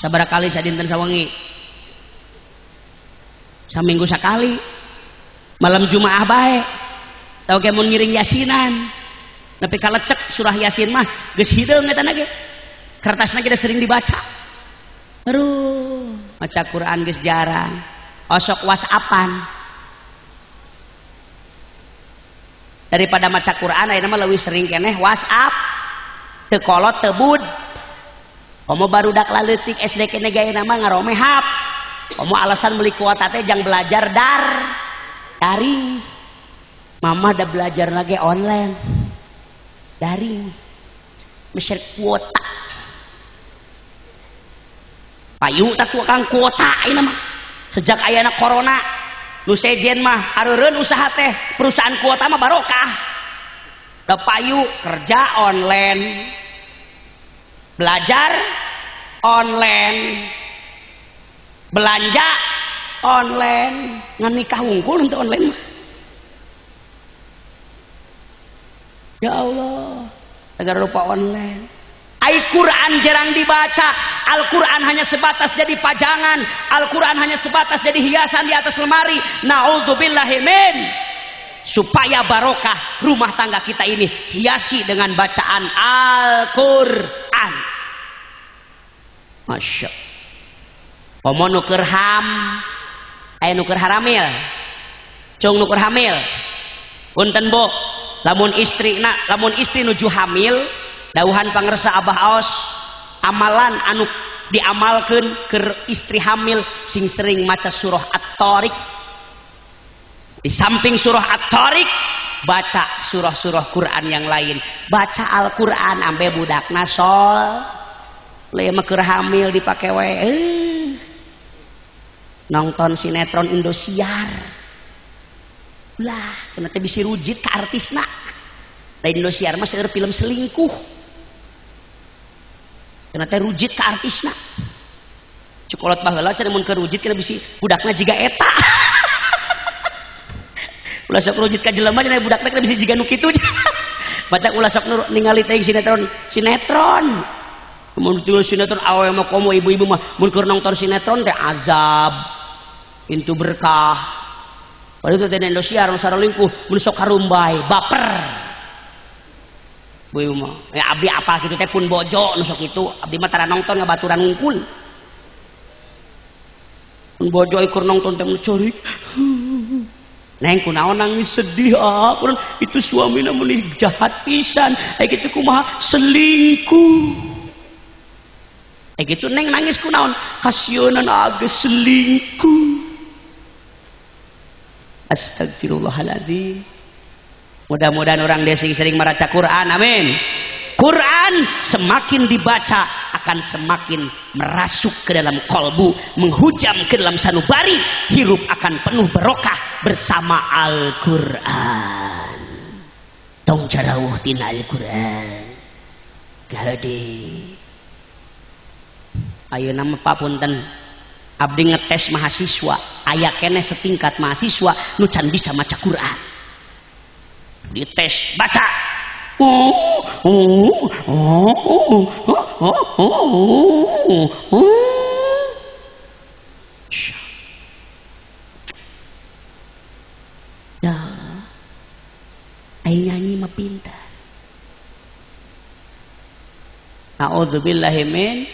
sabaraha kali sadinten sawengi. Saminggu sekali. Malam Jumaah bae. Tau ge mun ngiring yasinan. Nepi kalecek surah Yasin mah geus hideung eta ge. Kertasna ge sering dibaca. Aduh, maca Quran geus jarang. Osok WhatsAppan. Daripada maca Quran ayeuna mah leuwih sering keneh WhatsApp. Teu kolot teu bud. Komo barudak laleutik SD keneh gayeuna mah ngaromehap. Komo alasan meuli kuota teh jang belajar daring. Mama udah belajar lagi online. Daring. Meser kuota. Payu tak tukang kuota ayeuna mah. Sejak ayana corona nu sejen mah areureun usaha teh perusahaan kuota mah barokah. Da payu kerja online. Belajar online. Belanja online. Ngan nikah wungkul untuk online mah. Ya Allah, agar lupa online. Al-Quran jarang dibaca. Al-Quran hanya sebatas jadi pajangan. Al-Quran hanya sebatas jadi hiasan di atas lemari. Na'udzubillahi min. Supaya barokah rumah tangga kita ini hiasi dengan bacaan Al-Quran. Masya Allah. Komo nuker ham. Aya nuker haramil. Cung nuker hamil. Punten bo. Lamun istri nuju hamil. Dauhan pangersa Abah Aos, amalan anu diamalkeun keur istri hamil sing sering maca surah At-Tariq. Di samping surah At-Tariq baca surah-surah Quran yang lain. Baca Al-Quran ambe budakna sol. Le mah keur hamil dipake we. Nonton sinetron Indosiar. Ulah, kena teh bisi rujit ka artisna. Da Indosiar mah seueur film selingkuh. Kena teh rujit ka artisna. Cukolot baheula cenah mun keur rujit kena bisi budakna jiga eta. Ulah sok rujit ka jelema cenah budakna kena bisi jiga nu kitu. Batak ulah sok ningali teh sinetron. Mun tuluy sinetron awe mah komo ibu-ibu mah mun keur nonton sinetron teh azab. Pintu berkah. Padahal teh Indosiar nu sarelingkuh mun sok karumbay baper. Bu ibu mah, abdi apa gitu teh pun bojo nusuk itu, abdi mah tara nonton ngabaturan ngungkul. Pun bojo ikur nonton teh mencuri. Neng kunaon nangis sedih kurang itu suamina meuli jahat pisan. Kitu kumaha selingkuh. Kitu neng nangis kunaon kasieuna geus selingkuh. Astagfirullahaladzim. Mudah-mudahan orang desing sering membaca Quran, amin. Quran semakin dibaca akan semakin merasuk ke dalam kolbu, menghujam ke dalam sanubari, hirup akan penuh barokah bersama Al-Quran. Tong jarawuh tina Al-Quran. Gade. Ayeuna mah papunten abdi ngetes mahasiswa, aya keneh setingkat mahasiswa nu can bisa maca Quran. Dites baca ya ai nyanyi mah pintar. A'udzubillahi min.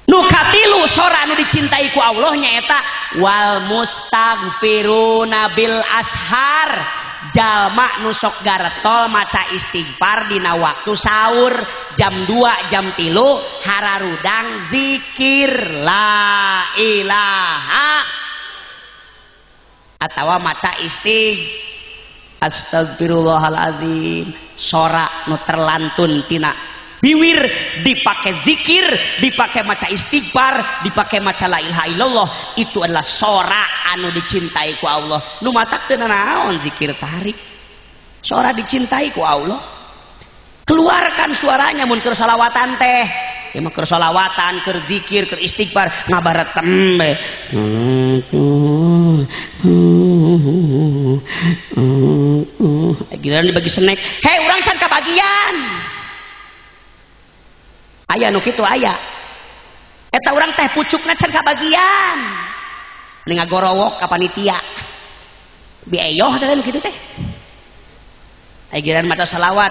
Nu katilu sora nu dicintai ku Allah nyaeta wal mustaghfiruna bil ashar. Jalma nu sok garetol maca istighfar dina waktu sahur jam 2 jam 3 hararudang zikir la ilaha atawa maca astagfirullahaladzim sora nu terlantun tina biwir dipakai zikir, dipakai maca istighfar, dipakai maca la ilaha illallah, itu adalah sora anu dicintai ku Allah. Nu matak teu naon zikir tarik. Sora dicintai ku Allah. Keluarkan suaranya mun keur salawatan teh. Ya mah keur salawatan, keur zikir, keur istighfar, ngabaret tembe. Giliran dibagi snack. Hei, urang can kabagian. Aya nu kitu aya. Eta urang teh pucukna can kabagian. Ini ngagorowok ka panitia. Bieyoh teh nu kitu teh. Agiran maca salawat.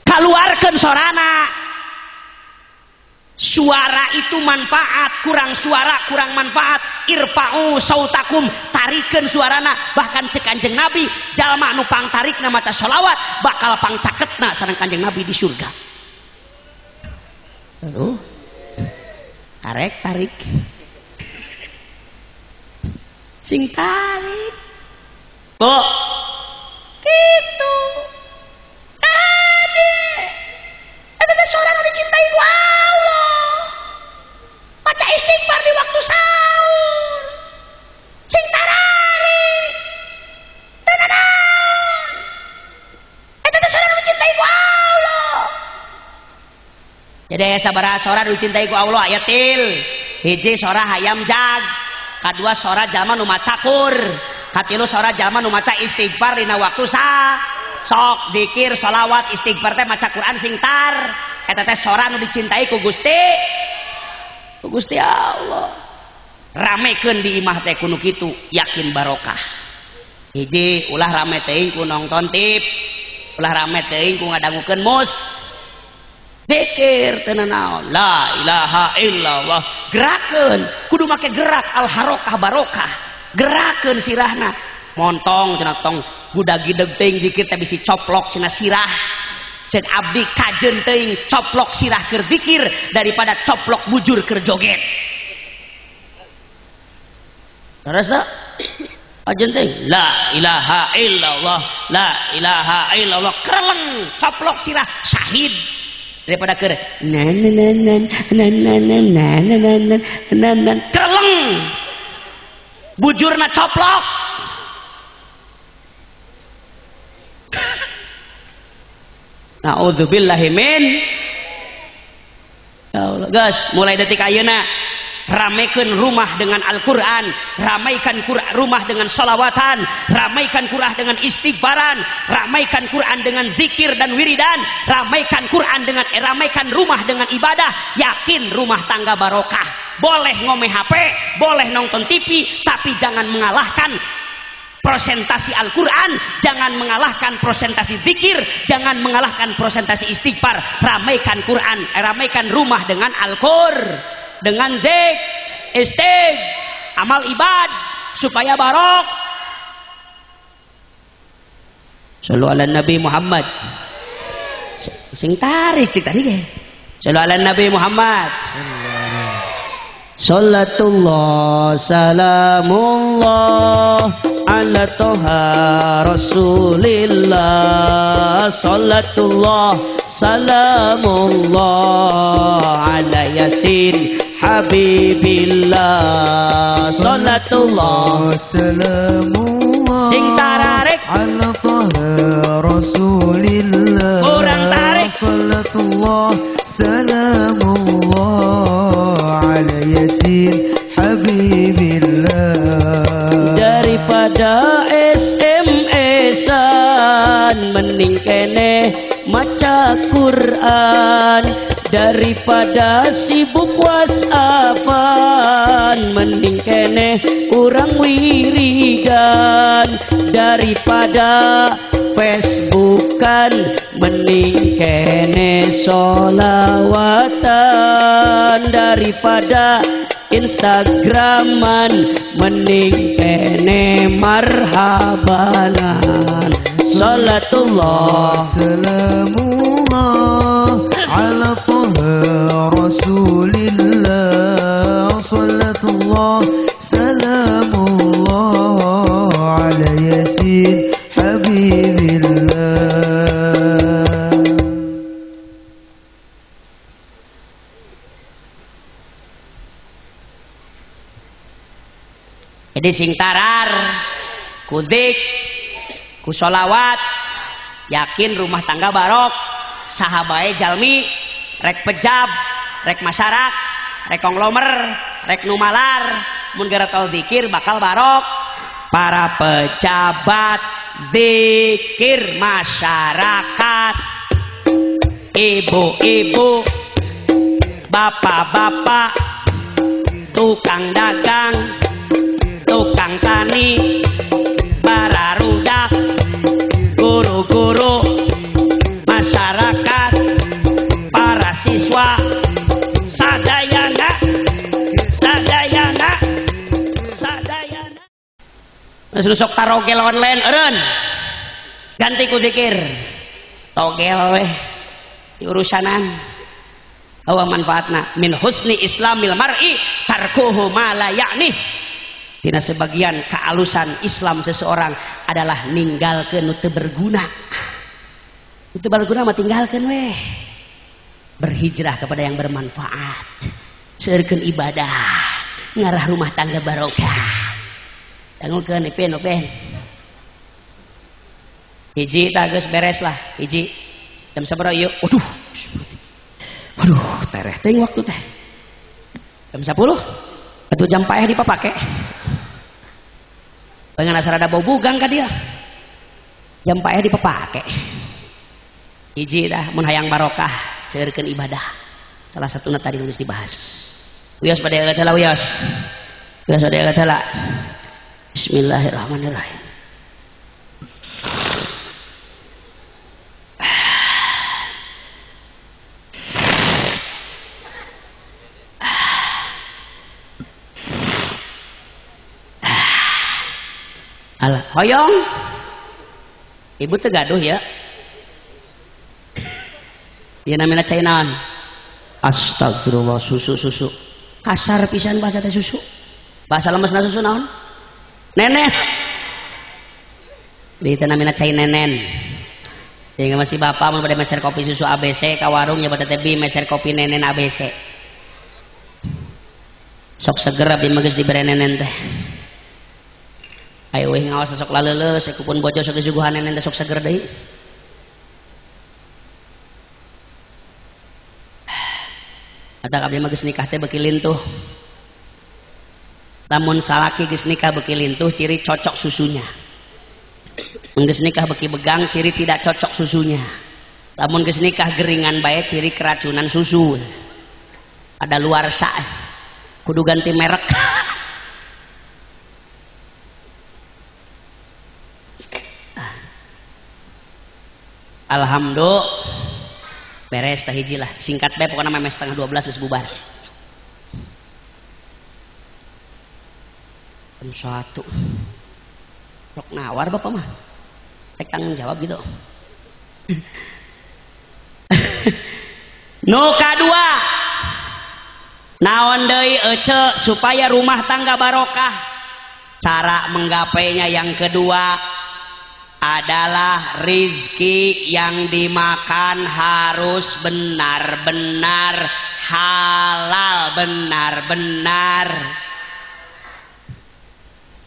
Keluarkan sorana. Suara itu manfaat, kurang suara kurang manfaat. Irfa'u sautakum, tarikeun suarana. Bahkan cek Kanjeng Nabi, jalma nu pang tarikna maca sholawat bakal pang caketna sareng Kanjeng Nabi di surga. Aduh, tarik sing tarik bu gitu ada seorang yang dicintai ku Allah baca istighfar di waktu sahur sing tarik tenanan ada seorang yang dicintai ku Allah. Jadi sabaraha sora dicintai ku Allah ayatil hiji sora hayam jag, kadua sora jalma nu maca kur, katilu sora jalma nu maca istighfar dina waktu sok zikir sholawat istighfar teh maca Quran sing tar eta teh sora nu dicintai ku Gusti Allah. Ramekeun di imah teh kudu kitu yakin barokah. Hiji ulah rame teuing ku nonton tip, ulah rame teuing ku ngadangukeun mus. Zikir tenanaon la ilaha illallah, gerakeun kudu make gerak al harokah barokah, gerakeun sirahna montong cenah tong budak gideg teuing zikir teh bisi coplok cenah sirah cen abdi kajeun teuing coplok sirah keur zikir daripada coplok bujur keur joget. Terasa ajeun teuing la ilaha illallah la ilaha illallah kereleng coplok sirah syahid daripada keur nan kereleng bujurna coplok. Na'udzubillahi min ya Allah guys, mulai detik ayeuna ramaikan rumah dengan Al-Quran, ramaikan rumah dengan salawatan, ramaikan Quran dengan istighfaran, ramaikan Quran dengan zikir dan wiridan, ramaikan rumah dengan ibadah. Yakin rumah tangga barokah. Boleh ngomeh HP, boleh nonton TV, tapi jangan mengalahkan presentasi Al-Quran, jangan mengalahkan presentasi zikir, jangan mengalahkan presentasi istighfar. Ramaikan Quran, ramaikan rumah dengan Al-Quran, dengan zik, istig, amal ibad supaya barok. Sallu ala Nabi Muhammad. Sing tarik cik tadi ge. Sallu ala Nabi Muhammad. Sallatullah salamullah ala toha rasulillah. Sallatullah salamullah ala yasin habibillah. Sallatullah salamullah sing tararik ala toha rasulillah. Orang tarik Sallatullah salamullah ala yasin habibillah. Daripada SMS-an mending kene maca Quran, daripada sibuk WhatsApp-an mending kene kurang wiridan, daripada Facebookan mending kene sholawatan, daripada Instagraman mending kene marhabanan. Salatullah salamullah ala toha rasulillah. Salatullah salamullah ala yasin habibillah. Jadi sing tarar kudik ku sholawat yakin rumah tangga barok, sahabae jalmi rek pejab rek masyarak rek konglomer rek numalar mun gara tol zikir bakal barok. Para pejabat zikir masyarakat ibu-ibu, bapak-bapak, tukang dagang, tukang tani, bararudak, guru-guru, masyarakat, para siswa, sadayana, sadayana, sadayana. Susuk tarogel online, eren, ganti ku dikir, togel weh, diurusanan. Awa manfaatna min husni islamil mar'i tarkuhu ma la ya'ni. Tina sebagian kealusan Islam seseorang adalah ninggalkeun nu teu berguna. Nu teu berguna mah tinggalkeun weh. Berhijrah kepada yang bermanfaat. Seureurkeun ibadah, ngarah rumah tangga barokah. Dangukeun ipin open. Hiji tah geus beres lah, hiji. Jam sabaraha ieu? Waduh, tereh ting waktu teh. Jam 10 atau jam payah dipapake. Pengen asal ada bau bugang ka dia. Jam payah dipapake. Hiji dah mun hayang barokah seureurkeun ibadah. Salah satuna tadi geus dibahas. Wios bade gatela wios. Wios bade gatela. Bismillahirrahmanirrahim. Alah, hoyong. Ibu teu gaduh ya. Ieu namina cai naon? Astagfirullah, susu. Kasar pisan bahasa teh susu. Bahasa lemesna susu naon? Nenen. Di teh namina cai nenen. Jeung masih bapak mun bade meser kopi susu ABC ka warung nya bade teh bi meser kopi nenen ABC. Sok seger abdi mah geus dibere nenen teh. Ayo weh ngawas sok laleuleus sakupun bojo sok disuguhan nenen teh sok seger deui. Atak abdi mah geus nikah teh beuki lintuh. Lamun salaki geus nikah beuki lintuh ciri cocok susunya. Mun geus nikah beuki begang ciri tidak cocok susunya. Lamun geus nikah geringan bae ciri keracunan susu. Ada luar sa. Kudu ganti merek. Alhamdulillah beres tah hiji lah singkat bae pokona meh 11:30 geus bubar. Jam 1. Rok nawar bapak mah. Rek tanggung jawab gitu. Nu kadua. Naon deui ece supaya rumah tangga barokah? Cara menggapainya yang kedua adalah rizki yang dimakan harus benar-benar halal, benar-benar.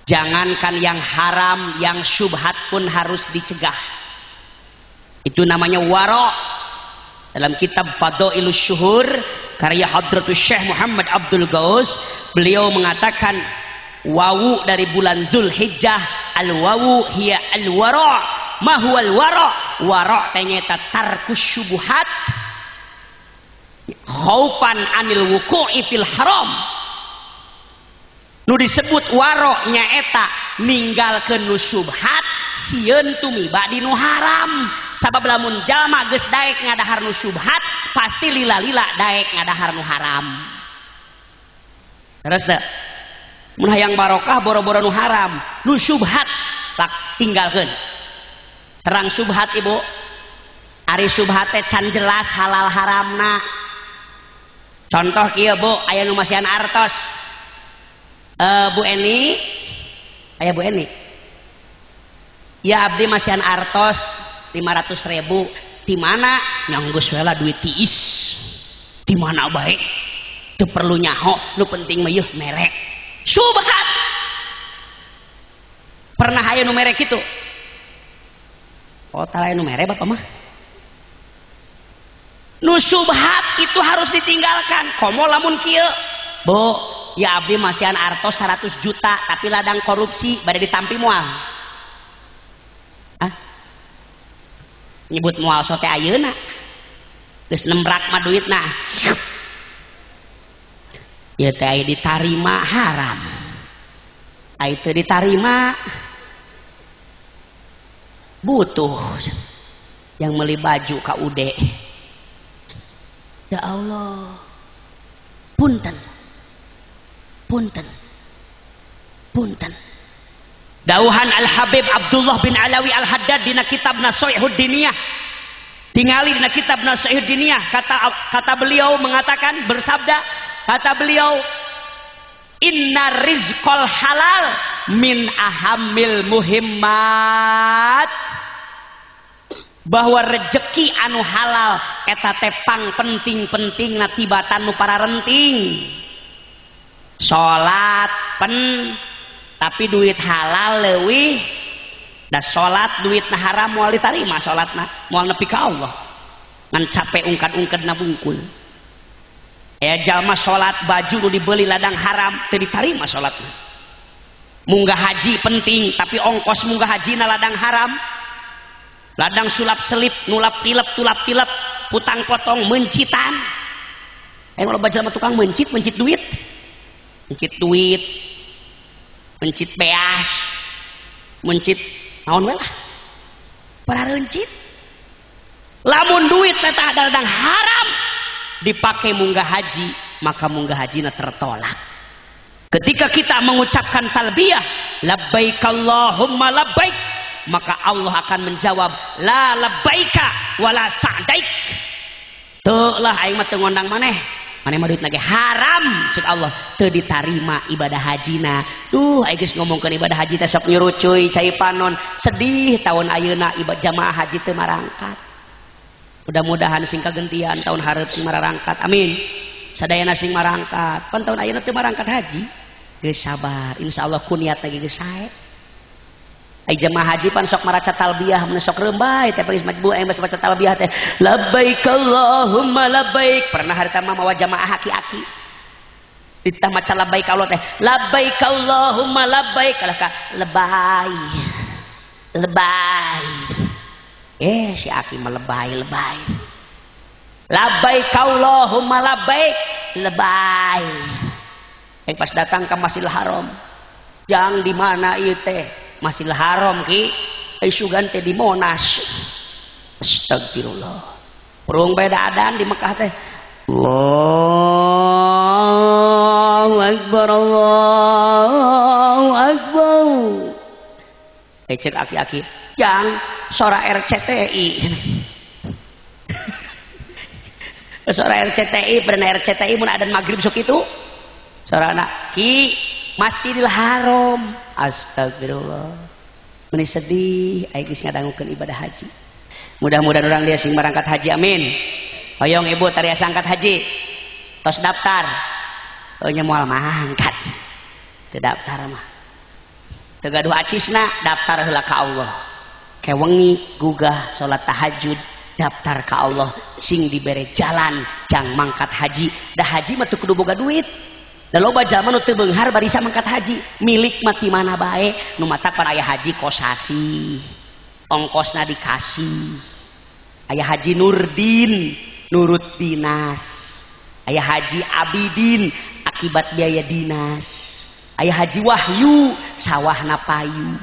Jangankan yang haram, yang syubhat pun harus dicegah. Itu namanya wara'. Dalam kitab Fadailus Syuhur karya Hadratus Syekh Muhammad Abdul Ghaus, beliau mengatakan wawu dari bulan Dzulhijjah, al wawu hiya al wara'. Ma huwa al wara'? Wara' teh nyata tarkus syubhat khaufan anil wuqu'i fil haram. Nu disebut wara' nyaeta ninggalkeun nu syubhat sieun tumiba di nu haram. Sabab lamun jalma geus daek ngadahar nu syubhat pasti lila-lila daek ngadahar nu haram. Terus teh mun hayang barokah boro-boro nu haram, nu syubhat lak tinggalkeun. Terang syubhat ibu. Ari syubhat teh can jelas halal haramna. Contoh kieu Bu, aya nu masihan artos. Bu Eni, aya Bu Eni. Ya abdi masihan artos 500.000. Di mana? Nyanggeus we lah duit tiis. Di mana bae? Teu perlu nyaho, nu penting mah yeuh merek. Syubhat. Pernah aya nu merek kitu? Oh, tara nu merek bapak mah. Nu syubhat itu harus ditinggalkan. Komo lamun kieu? Bu, ya abdi masihan artos 100 juta tapi ladang korupsi bade ditampi moal. Hah? Nyebut moal sote ayeuna. geus nembrak mah duitna ieu teh aya ditarima haram aya teu ditarima butuh yang beli baju ka ude ya Allah punten punten punten dauhan Al-Habib Abdullah bin Alawi Al-Haddad dina kitabna Shaykhud Diniyah tingali dina kitabna Shaykhud Diniyah kata beliau mengatakan bersabda kata beliau inna rizqal halal min ahammil muhimmat bahwa rejeki anu halal eta teh pang penting-penting na tibatan nu pararenting salat pen tapi duit halal leuwih da salat duitna haram moal ditarima salatna moal nepi ka Allah ngan capek ungkad-ungkadna bungkul jalma salat baju nu dibeli ladang haram teu ditarima salatna munggah haji penting tapi ongkos munggah haji na ladang haram ladang sulap selip nulap tilep tulap tilep putang potong mencitan loba jalma tukang mencit duit mencit beas mencit naon we lah para rencit lamun duit eta ladang haram dipakai munggah haji maka munggah hajina tertolak ketika kita mengucapkan talbiyah labbaik Allahumma labbaik maka Allah akan menjawab la labbaika wala sa'daik teu lah aing mah teu ngondang maneh mah duit lagi haram cek Allah teu ditarima ibadah hajina duh aing geus ngomongkeun ibadah haji teh sok nyurucuy cai panon sedih tahun ayeuna ibadah jamaah haji teu marangkat mudah-mudahan sing kagentian tahun hareup sing marangkat amin sadayana sing marangkat pan tahun ayeuna teu marangkat haji geus sabar insyaallah kuniat lagi geus sae ai jamaah haji pan sok maraca talbiyah mun sok rembay teh geus majbu aing baca talbiyah teh labbaik Allahumma labbaik pernah harita mah mawa jamaah aki-aki ditah maca labbaik Allah teh labbaik Allahumma labbaik kalah ka lebay si aki mah lebay labbaik Allahumma labbaik lebay pas datang ke Masjidil Haram jang di mana ieu teh Masjidil Haram ki sugan teh di Monas astagfirullah perung beda adan di Mekah teh Allahu akbar cek aki-aki jang sora RCTI sora RCTI pernah RCTI mun adan maghrib sok itu sora anak ki Masjidil Haram astagfirullah meni sedih aing geus ngadangukeun ibadah haji mudah-mudahan urang dia sing marangkat haji amin hoyong ibu tariasa angkat haji tos daftar nya moal mangkat teu daftar mah teu gaduh acisna daftar heula ka Allah kewengi gugah salat tahajud daftar ka Allah sing dibere jalan jang mangkat haji dah haji mah teu kudu boga duit da loba jalma nu teu beunghar barisa mangkat haji milik mati mana bae nu matak pan aya haji kosasi ongkosna dikasih aya haji Nurdin nurut dinas aya haji Abidin akibat biaya dinas aya haji Wahyu sawahna payu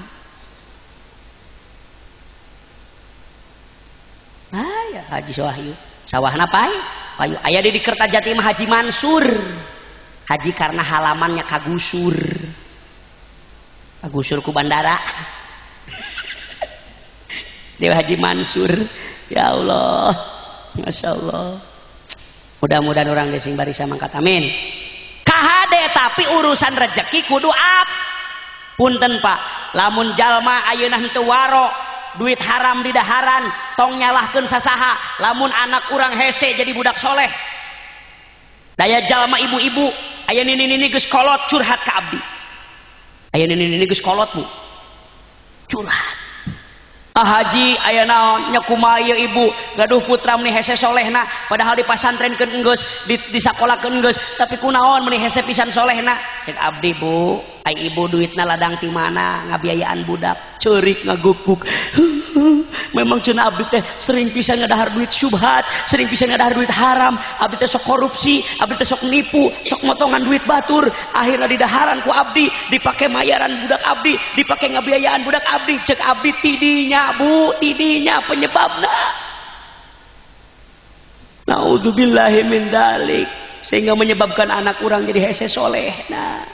aya haji Wahyu sawahna payu aya di Kertajati mah haji Mansur haji karena halamannya kagusur ku bandara dia haji Mansur ya Allah Masya Allah mudah-mudahan orang desing barisa mangkat amin kahade tapi urusan rezeki kudu punten pak lamun jalma ayeuna henteu waro duit haram di daharan tong nyalahkeun sasaha lamun anak urang hese jadi budak soleh daya jalma ibu-ibu aya nini geus kolot curhat ka abdi aya nini geus kolot bu curhat haji aya naon nya kumaha ieu ibu gaduh putra meni hese solehna padahal di pasantrenkeun geus di sakolahkeun geus tapi kunaon meni hese pisan solehna cek abdi bu Ai ibu duitna ladang ti mana ngabiayaan budak ceurik ngagupuk. Memang cenah abdi teh sering pisan ngadahar duit syubhat, sering pisan ngadahar duit haram, abdi teh sok korupsi, abdi teh sok nipu, sok motongan duit batur, akhirnya didaharan ku abdi, dipake mayaran budak abdi, dipake ngabiayaan budak abdi, cek abdi tidinya Bu, tidinya penyebabna. Naudzubillahi min dalik, sehingga menyebabkan anak orang jadi hese soleh. Nah,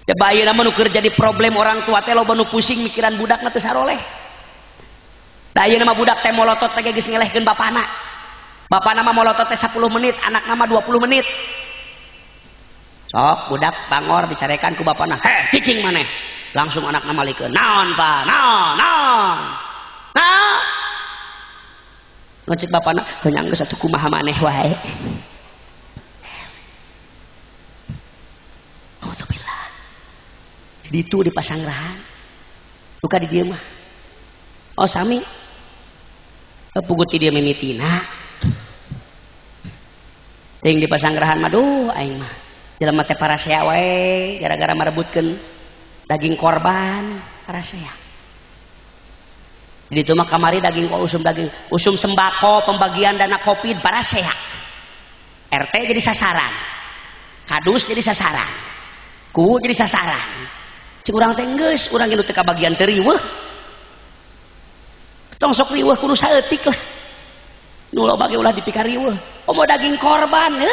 ya bayi nama nu keur jadi problem orang tua teh loba nu pusing mikiran budak na teu saroleh. Da ieu nama budak teh molotot teh geus ngelehkeun bapana. Bapana mah molotot teh 10 menit, anak nama 20 menit. Sok budak bangor dicarekan ku bapana. Cicing maneh. Langsung anak nama malikeun. Naon pa? Naon? Naon? Ngecek bapana, heunyang geus atuh kumaha maneh wae. Ditu di Pasanggerahan luka di dia mah oh sami pugut di dia mimitina ting di Pasanggerahan mah duh aing mah jelema teh parasea wae gara-gara marebutkeun daging korban parasea di ditu mah kamari daging usum sembako pembagian dana Covid parasea RT jadi sasaran kadus jadi sasaran ku jadi sasaran. Cik urang teh geus urang nu teh kabagian teu riweuh. Tong sok riweuh kudu saeutik lah. Nu loba ge ulah dipikar riweuh. Mau daging korban.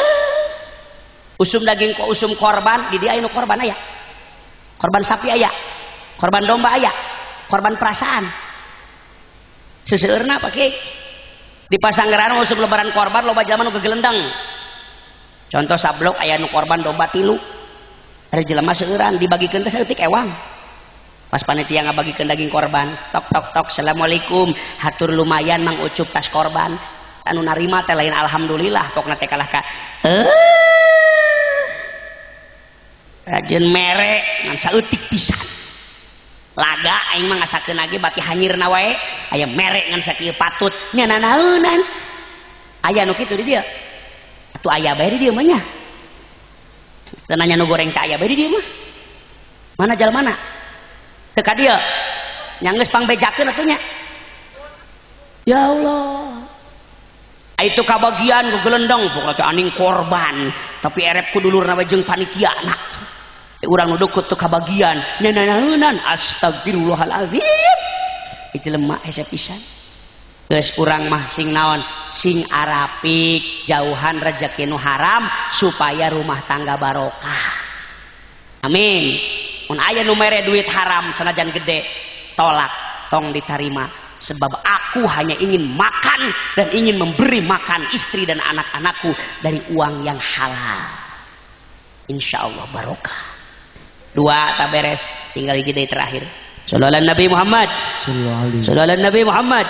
Usum daging usum korban di dieu anu korban aya. Korban sapi aya. Korban domba aya. Korban perasaan. Seseueurna pake di Pasanggerahan usum lebaran korban loba jelema nu gegelendang. Contoh sablok aya nu korban domba 3. Ada jelema seueuran dibagikeun teh saeutik ewang. Pas panitia ngabagikeun daging korban, tok. Assalamualaikum, hatur lumayan Mang Ucup tas korban. Anu narima teh lain alhamdulillah, pokna teh kalah ka rajeun mere ngan saeutik pisan. Laga aing mah ngasakeun lagi bati hanyirna wae, aya mere ngan sakieu patut nya nanaeunan. Aya nu kitu di dieu. Atuh aya bae di dieu mah nya. Tenanya nu goreng tak aya bae di dieu mah. Mana jalmana? Teu ka dieu. Nya geus pangbejakeun atuh nya. Ya Allah. Itu kabagian ku gelendong pokona teh aning korban, tapi erep ku dulurna we jeung panitiana. Urang nu dukut teu kabagian. Nanaeunan astagfirullahalazim. Itu lemah hese pisan. Geus urang mah sing naon sing arapik jauhan rezeki nu haram supaya rumah tangga barokah amin. Mun aya nu mere duit haram sanajan gede tolak tong ditarima sebab aku hanya ingin makan dan ingin memberi makan istri dan anak-anakku dari uang yang halal insyaallah barokah. 2 tak beres tinggal hiji deui terakhir. Sallallahu Nabi Muhammad. Sallallahu Nabi Muhammad.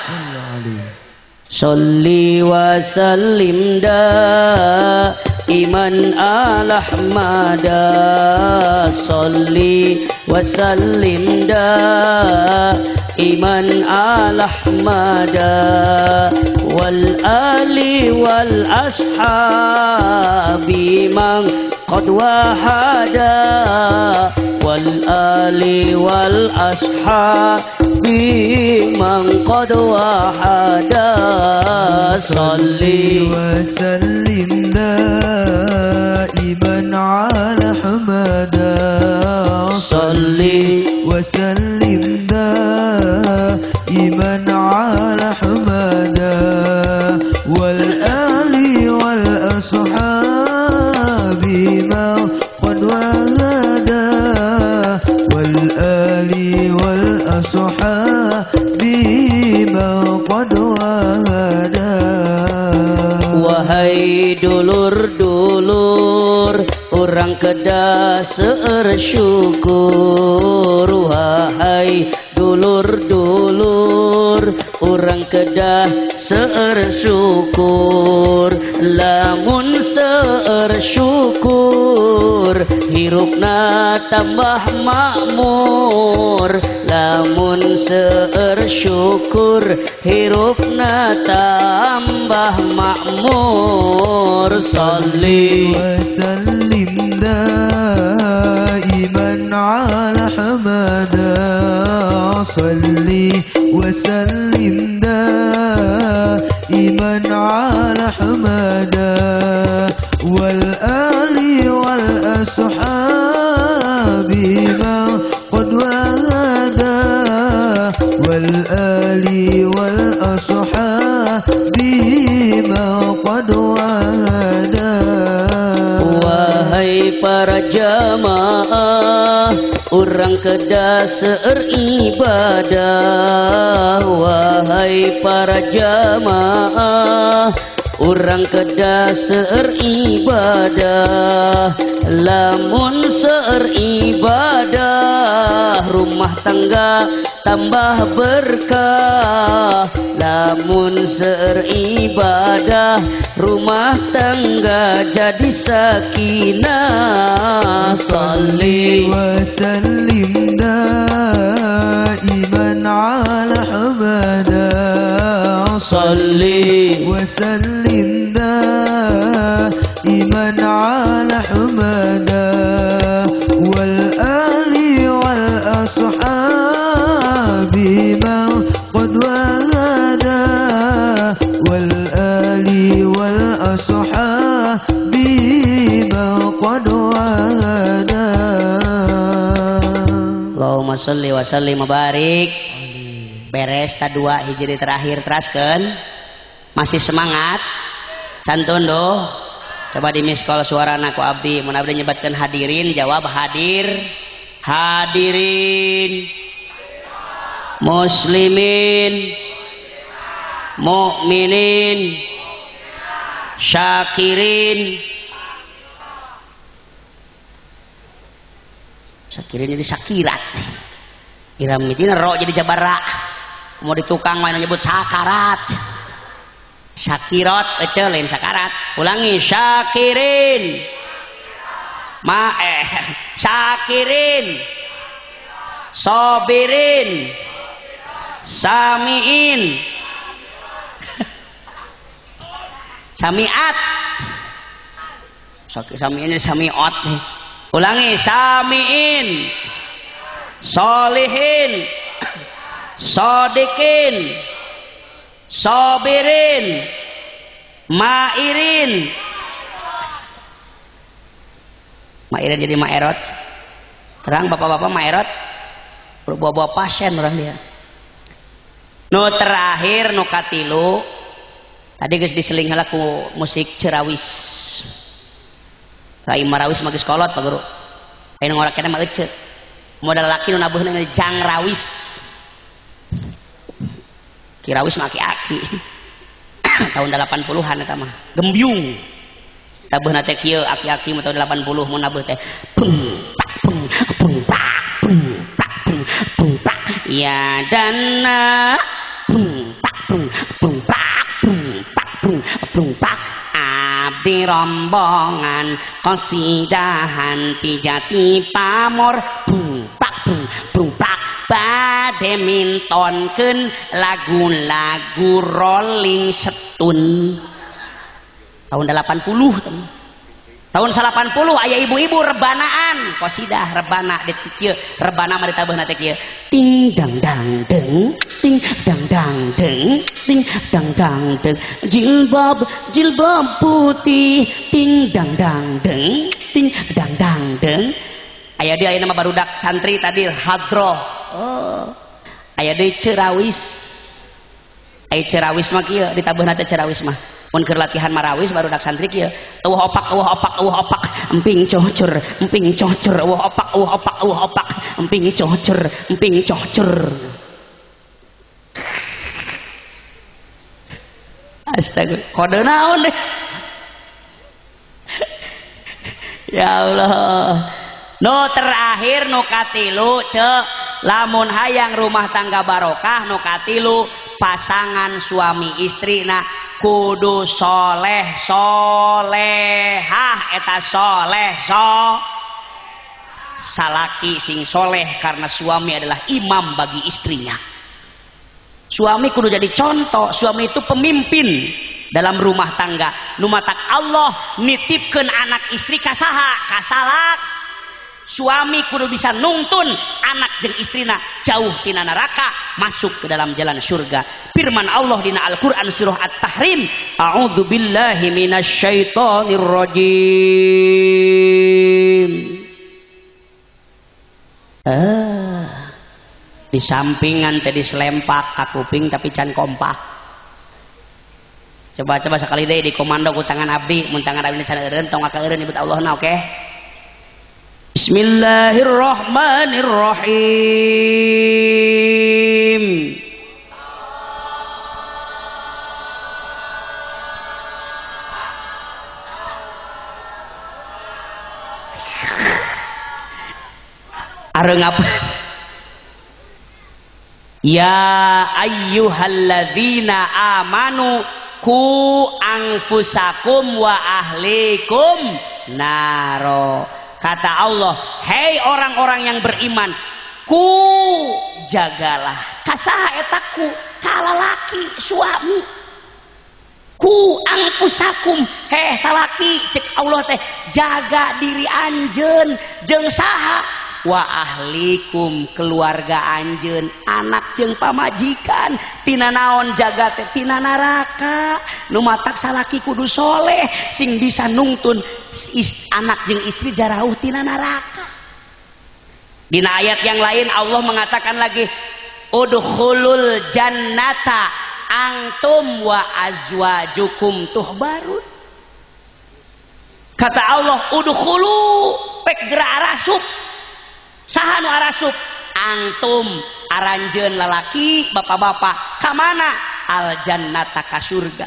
Salli wa sallim da iman ala ahmada. Salli wa sallim da iman ala ahmada wal ali wal ashabi man qad wahada wal ali wal ashabi man qad wahada. Salli wa sallim daiman ala hamada. Salli wa sallim daiman ala hamada wal ali wal ashabi man qad wahada wal ali wal ashabi man qad wahada. Wahai dulur-dulur urang kedah seueur syukur. Wahai dulur-dulur urang kedah seueur syukur. Lamun seueur syukur hirupna tambah makmur. Lamun seueur syukur hirupna tambah makmur. Salli wa sallim دائما على حمدا صلي وسلم دائما على حمدا والآل والأصحاب من قد وهدى والآل والأصحاب من قد وهدى. Wahai para jamaah, urang kedah seueur ibadah. Wahai para jamaah, urang kedah seueur ibadah. Lamun seueur ibadah, rumah tangga tambah berkah. Lamun seueur ibadah, rumah tangga jadi sakinah. Salli wa sallim daiman ala hamada. Salli wa sallim daiman ala hamada wal ali wal ashabi man qad wahada wal ali wal ashabi man qad wahada. Allahumma sholli wa sallim wa barik. Beres tadua hijri terakhir teraskeun. Masih semangat? Cantun doh. Coba di miskol suarana ku abdi. Mun abdi nyebatkeun hadirin, jawab hadir. Hadirin. Muslimin. Mukminin. Syakirin. Syakirin jadi syakirat. Iram mitina ro jadi jabara. Mau di tukang main nyebut sakarat. Syakirot ece lain sakarat. Ulangi, syakirin. Syakirin. Sobirin. Samiin. Samiat. Samiin ini samiot nih. Ulangi, samiin. Solihin. Sodikin. Sobirin. Mairin. Mairin jadi maerot. Terang bapak-bapak maerot. Berbuah-buah pasien orang dia. Nu terakhir nu katilu. Tadi geus diseling heula ku musik cerawis. Rai marawis mah geus kolot Pak Guru. Aya nu ngorakena mah euceut. Modal laki nu nabuhna jang rawis. Kirawis mah aki-aki. Tahun 80-an eta mah. Gembyung. Tabuhna teh kieu aki-aki mah tahun 80 mun nabuh teh. Ya dana. Abdi rombongan qasidahan pijati pamor. Bade mintonkeun lagu-lagu Rolling Stone tahun 80 tahun 80 aya ibu-ibu rebanaan qasidah rebana detik kieu rebana mah ditabeuna teh kieu ting dang dang deng ting dang dang deng ting dang dang deng jilbab putih ting dang dang deng ting dang dang deng. Aya dia nama barudak santri tadi hadroh. Oh. Aya deui cerawis. Aya cerawis mah kieu ditabeuna teh cerawis mah. Mun keur latihan marawis barudak santri kieu. Eueuh opak, emping cocor, eueuh opak, emping cocor. Astaga, kode naon deh. Ya Allah. Nu terakhir nu katilu lamun hayang rumah tangga barokah nu katilu pasangan suami istri kudu soleh solehah eta soleh salaki sing soleh karena suami adalah imam bagi istrinya. Suami kudu jadi contoh. Suami itu pemimpin dalam rumah tangga. Nu matak Allah nitipkeun anak istri kasaha kasalak suami kudu bisa nuntun anak jeung istrina jauh tina neraka masuk ke dalam jalan surga. Firman Allah dina Al-Qur'an surah At-Tahrim, a'udzubillahi minasyaitonir rajim. Di sampingan teh diselempak ka kuping tapi can kompak. Coba sekali deh di komando ku tangan abdi, mun tangan abdi can eureun tong ngakaeureun ibut Allahna oke. Bismillahirrahmanirrahim. Areung apa? Ya ayyuhalladzina amanu ku anfusakum wa ahlikum naro. Kata Allah, hei orang-orang yang beriman, ku jagalah kasaha etaku kalalaki suami, ku anfusakum heh salaki cek Allah teh jaga diri anjeun jeung saha wa ahlikum keluarga anjeun anak jeung pamajikan tina naon jaga teh tina neraka. Nu matak salaki kudu soleh sing bisa nungtun anak jeung istri jarauh tina neraka. Dina ayat yang lain Allah mengatakan lagi udkhulul jannata antum wa azwajukum tuhbarun. Kata Allah udkhulu pek gerak arasup. Saha nu arasup? Antum aranjeun lalaki bapak-bapak ka mana? Al jannata ka surga.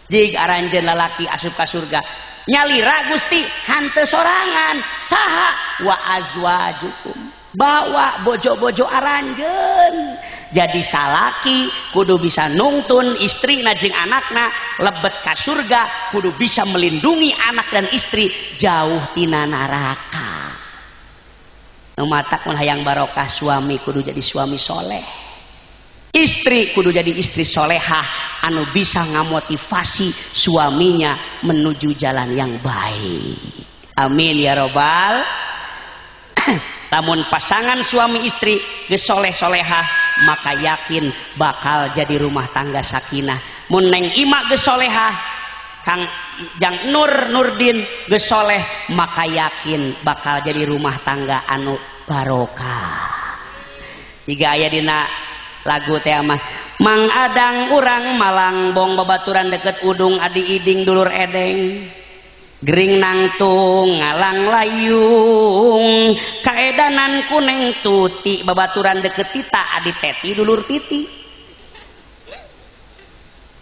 Jig aranjeun lalaki asup ka surga. Nyalira Gusti hanteu sorangan. Saha? Wa azwajukum. Bawa bojo-bojo aranjeun. Jadi salaki kudu bisa nungtun istri jeung anakna lebet ka surga, kudu bisa melindungi anak dan istri jauh tina neraka. Matak mun hayang barokah suami kudu jadi suami soleh, istri kudu jadi istri solehah anu bisa ngamotivasi suaminya menuju jalan yang baik. Amin ya robbal. Namun pasangan suami istri geus soleh-solehah maka yakin bakal jadi rumah tangga sakinah. Mun neng ima geus solehah, Kang Jang Nurdin geus soleh maka yakin bakal jadi rumah tangga anu barokah. Jika aya dina lagu teh mah Mang Adang urang Malang bong babaturan deket udung adi iding dulur edeng gering nangtung ngalang layung kaedanan kuneng tuti babaturan deket tita adi teti dulur titi.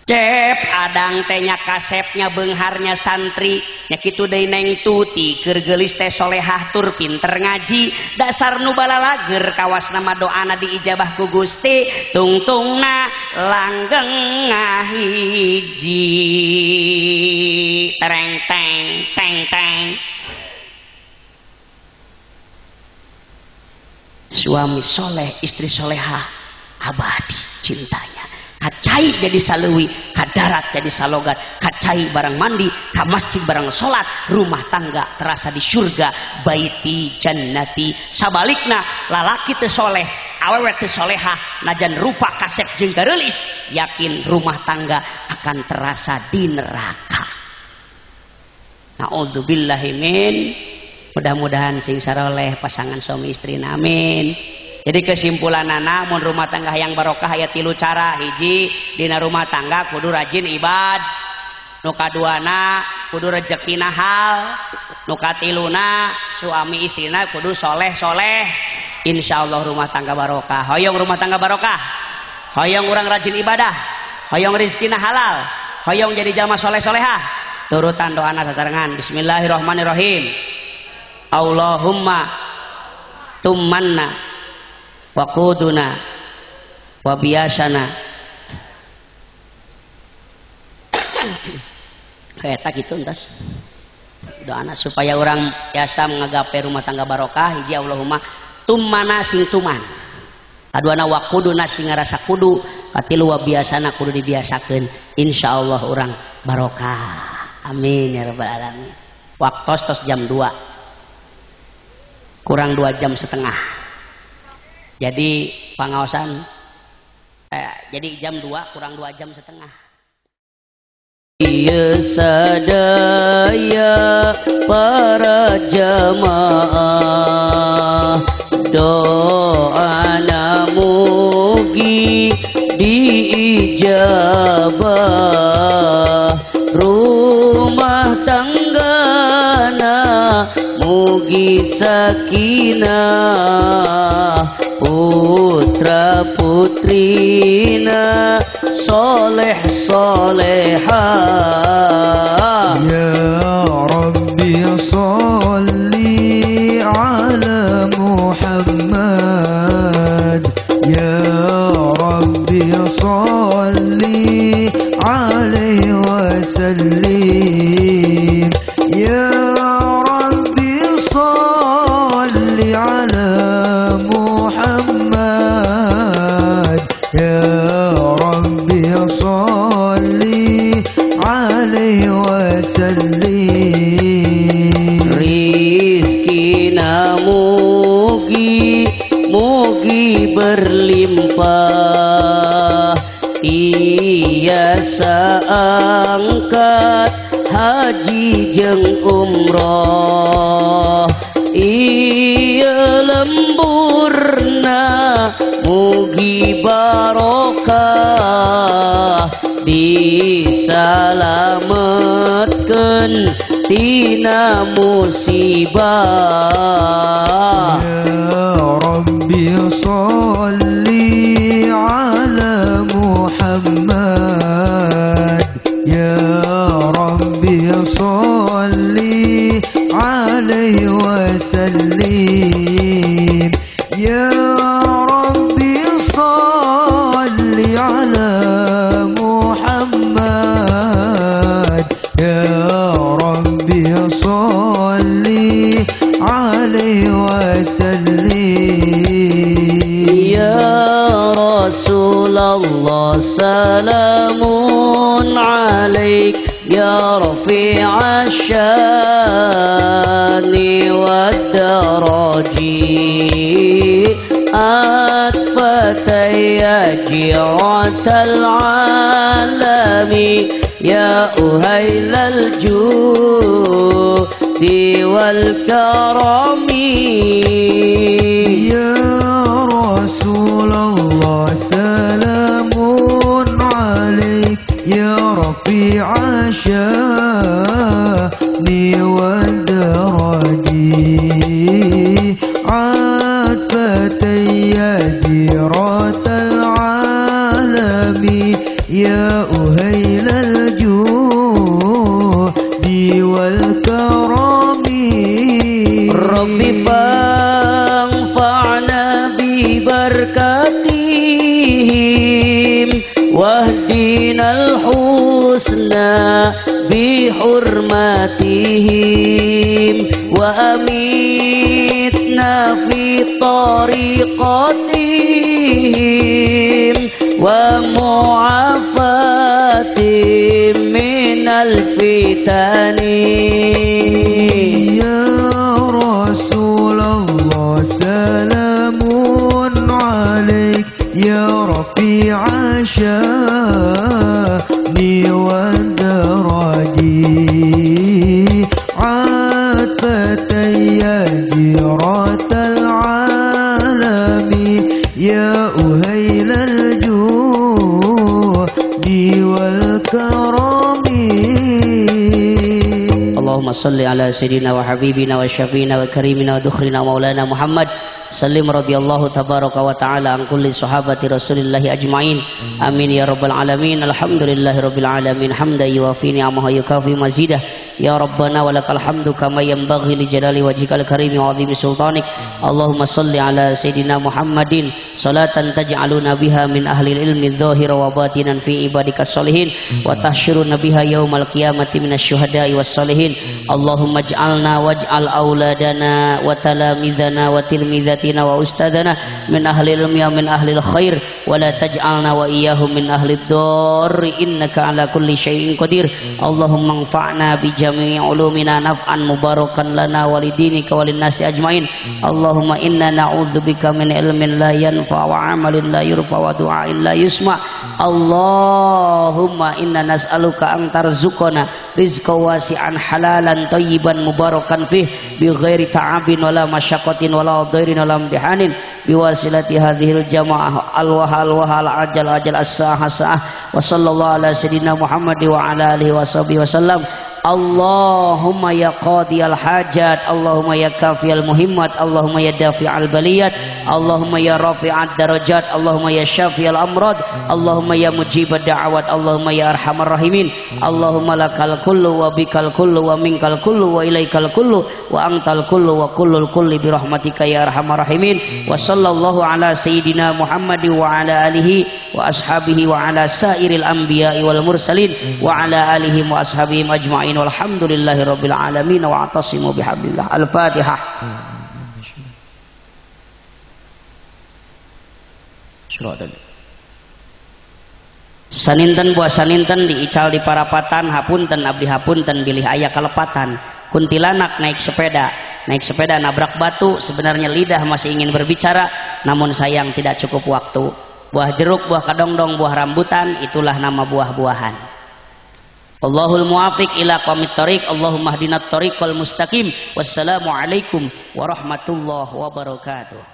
Cep adang tehnya kasepnya beungharnya santri nya kitu deui neng tuti keur geulis teh solehah tur pinter ngaji dasar nu balalager kawasna mah doana diijabah ku Gusti tungtungna langgeng ngahiji tereng teng teng teng. Suami soleh istri solehah abadi cintanya. Kacai jadi saleuwi, ka darat jadi salogat, kacai barang mandi, ka masjid barang salat, rumah tangga terasa di surga, baiti jannati. Sabalikna lalaki teu soleh, awewe teu solehah, najan rupa kasep jeung gareulis, yakin rumah tangga akan terasa di neraka. Na'udzubillahi min. Mudah-mudahan sing saroleh pasangan suami istri amin. Jadi kesimpulanana mun rumah tangga yang barokah aya 3 cara. Hiji dina rumah tangga kudu rajin ibad, nu kaduana kudu rezekina hal, nu katiluna suami istrina kudu soleh-soleh. Insyaallah rumah tangga barokah. Hoyong rumah tangga barokah, hoyong urang rajin ibadah, hoyong rizkina halal, hoyong jadi jalma soleh-solehah. Turutan doana sasarengan. Bismillahirrahmanirrahim. Allahumma tummanna wa quduna wa biasana. Eta kitu entas doana supaya orang biasa ngagape rumah tangga barokah. Hiji Allahumma tummana sing tuman, kaduana wa quduna sing ngarasa kudu, katilu wa biasana kudu dibiasakeun. Insyaallah orang barokah. Amin ya rabbal alamin. Waktos tos jam 2. kurang 2 jam setengah. Jadi pangaosan jadi jam 2 kurang 2 jam setengah. Ya sadaya para jamaah, doana mugi diijabah, rumah tanggana mugi sakinah, putra putrina soleh solehah. Ya Rabbi salli ala Muhammad, Ya Rabbi salli alaihi wasallim, Ya Rabbi salli ala Muhammad, Ya Rabbi salli alaihi wasallim. Rizkina mugi mugi berlimpah, tiasa angkat haji jeung umroh, iya lemburna mugi barokah, disalametkeun tina musibah. Ya Rabbi salli ala Muhammad, Ya Rabbi salli alaihi wasallim, Ya Rabbi salli ala Muhammad, Ya Rabbi salli alaihi wasallim. Ya Rasulullah salamun alaik, Ya rafi'a syani wad daraji, atfataya jiratal alami, Ya uhailal judi wal karami. Ya Rasulullah salamun alaik, Ya rafi'a syani wad daraji, atfataya jiratal alami, Ya uhailal judi wal karami. Rabbi fa'na bi barakatihim, wahdinal husna bi hurmatihim, wa amitna fi tariqatihim, wa mu'afatim minal fitani. Ya Rasulullah salamun alaik, Ya rafi'a syani wad daraji, atfataya jiratal alami, Ya uhailal judi wal karami. Allahumma salli ala sayyidina wa habibina wa syafiina wa karimina wa dukhrina maulana Muhammad. Sallim radhiyallahu tabaraka wa ta'ala an kulli sahabati rasulillahi ajma'in. Amin ya rabbal alamin. Alhamdulillahi rabbil alamin. Hamdan yuwafi ni'amahu yukafi mazidah. Ya Rabbana walakal hamdu kama yanbaghi li jalali wajhikal karimi wa 'azimi sultanik. Allahumma salli ala sayyidina Muhammadin salatan taj'aluna biha min ahli ilmi dhahira wa batinan fi ibadikas sholihin wa tahsyuruna biha yaumal qiyamati minasy syuhada'i was sholihin. Allahumma ij'alna waj'al auladana wa talamidana wa tilmidatina wa ustadana min ahli ilmi wa min ahli khair wa la taj'alna wa iyyahum min ahli dharri innaka ala kulli syai'in qadir. Allahumma anfa'na bi jami'i ulumina naf'an mubarakan lana walidinika walinnasi ajmain. Allahumma inna na'udzubika min ilmin la yanfa wa amalin la yurfa wa du'ain la yusma. Allahumma inna nas'aluka an tarzuqana rizqan wasi'an halalan thayyiban mubarakan fih bi ghairi ta'abin wala masyaqqatin wala dhairin wala imtihanin biwasilati hadhil jamaah al-wahal ajal as-sa'ah wa sallallahu ala sayyidina Muhammad wa ala alihi washabihi wasallam. Allahumma ya qadiyal hajat, Allahumma ya kafiyal muhimmat, Allahumma ya dafi'al baliyat, Allahumma ya rafi'ad darajat, Allahumma ya syafiyal amrad, Allahumma ya mujibad da'awat, Allahumma ya arhamar rahimin. Allahumma lakal kullu wa bikal kullu wa minkal kullu wa ilaikal kullu wa antal kullu wa kullul kulli birahmatika ya arhamar rahimin. Wa sallallahu ala sayyidina Muhammad wa ala alihi wa ashabihi wa ala sairil anbiya'i wal mursalin wa ala alihi wa ashabihim ajma'in. Walhamdulillahi rabbil alamin wa atasimu bihablillah. Al-Fatihah. Saninten buah saninten diical di parapatan hapunten abdi hapunten bilih aya kalepatan. Kuntilanak naik sepeda nabrak batu. Sebenarnya lidah masih ingin berbicara, namun sayang tidak cukup waktu. Buah jeruk, buah kadongdong, buah rambutan, itulah nama buah-buahan. Allahul muwafiq ila qamit thariq. Allahumma hdinat thariqal mustaqim. Wassalamu alaikum warahmatullahi wabarakatuh.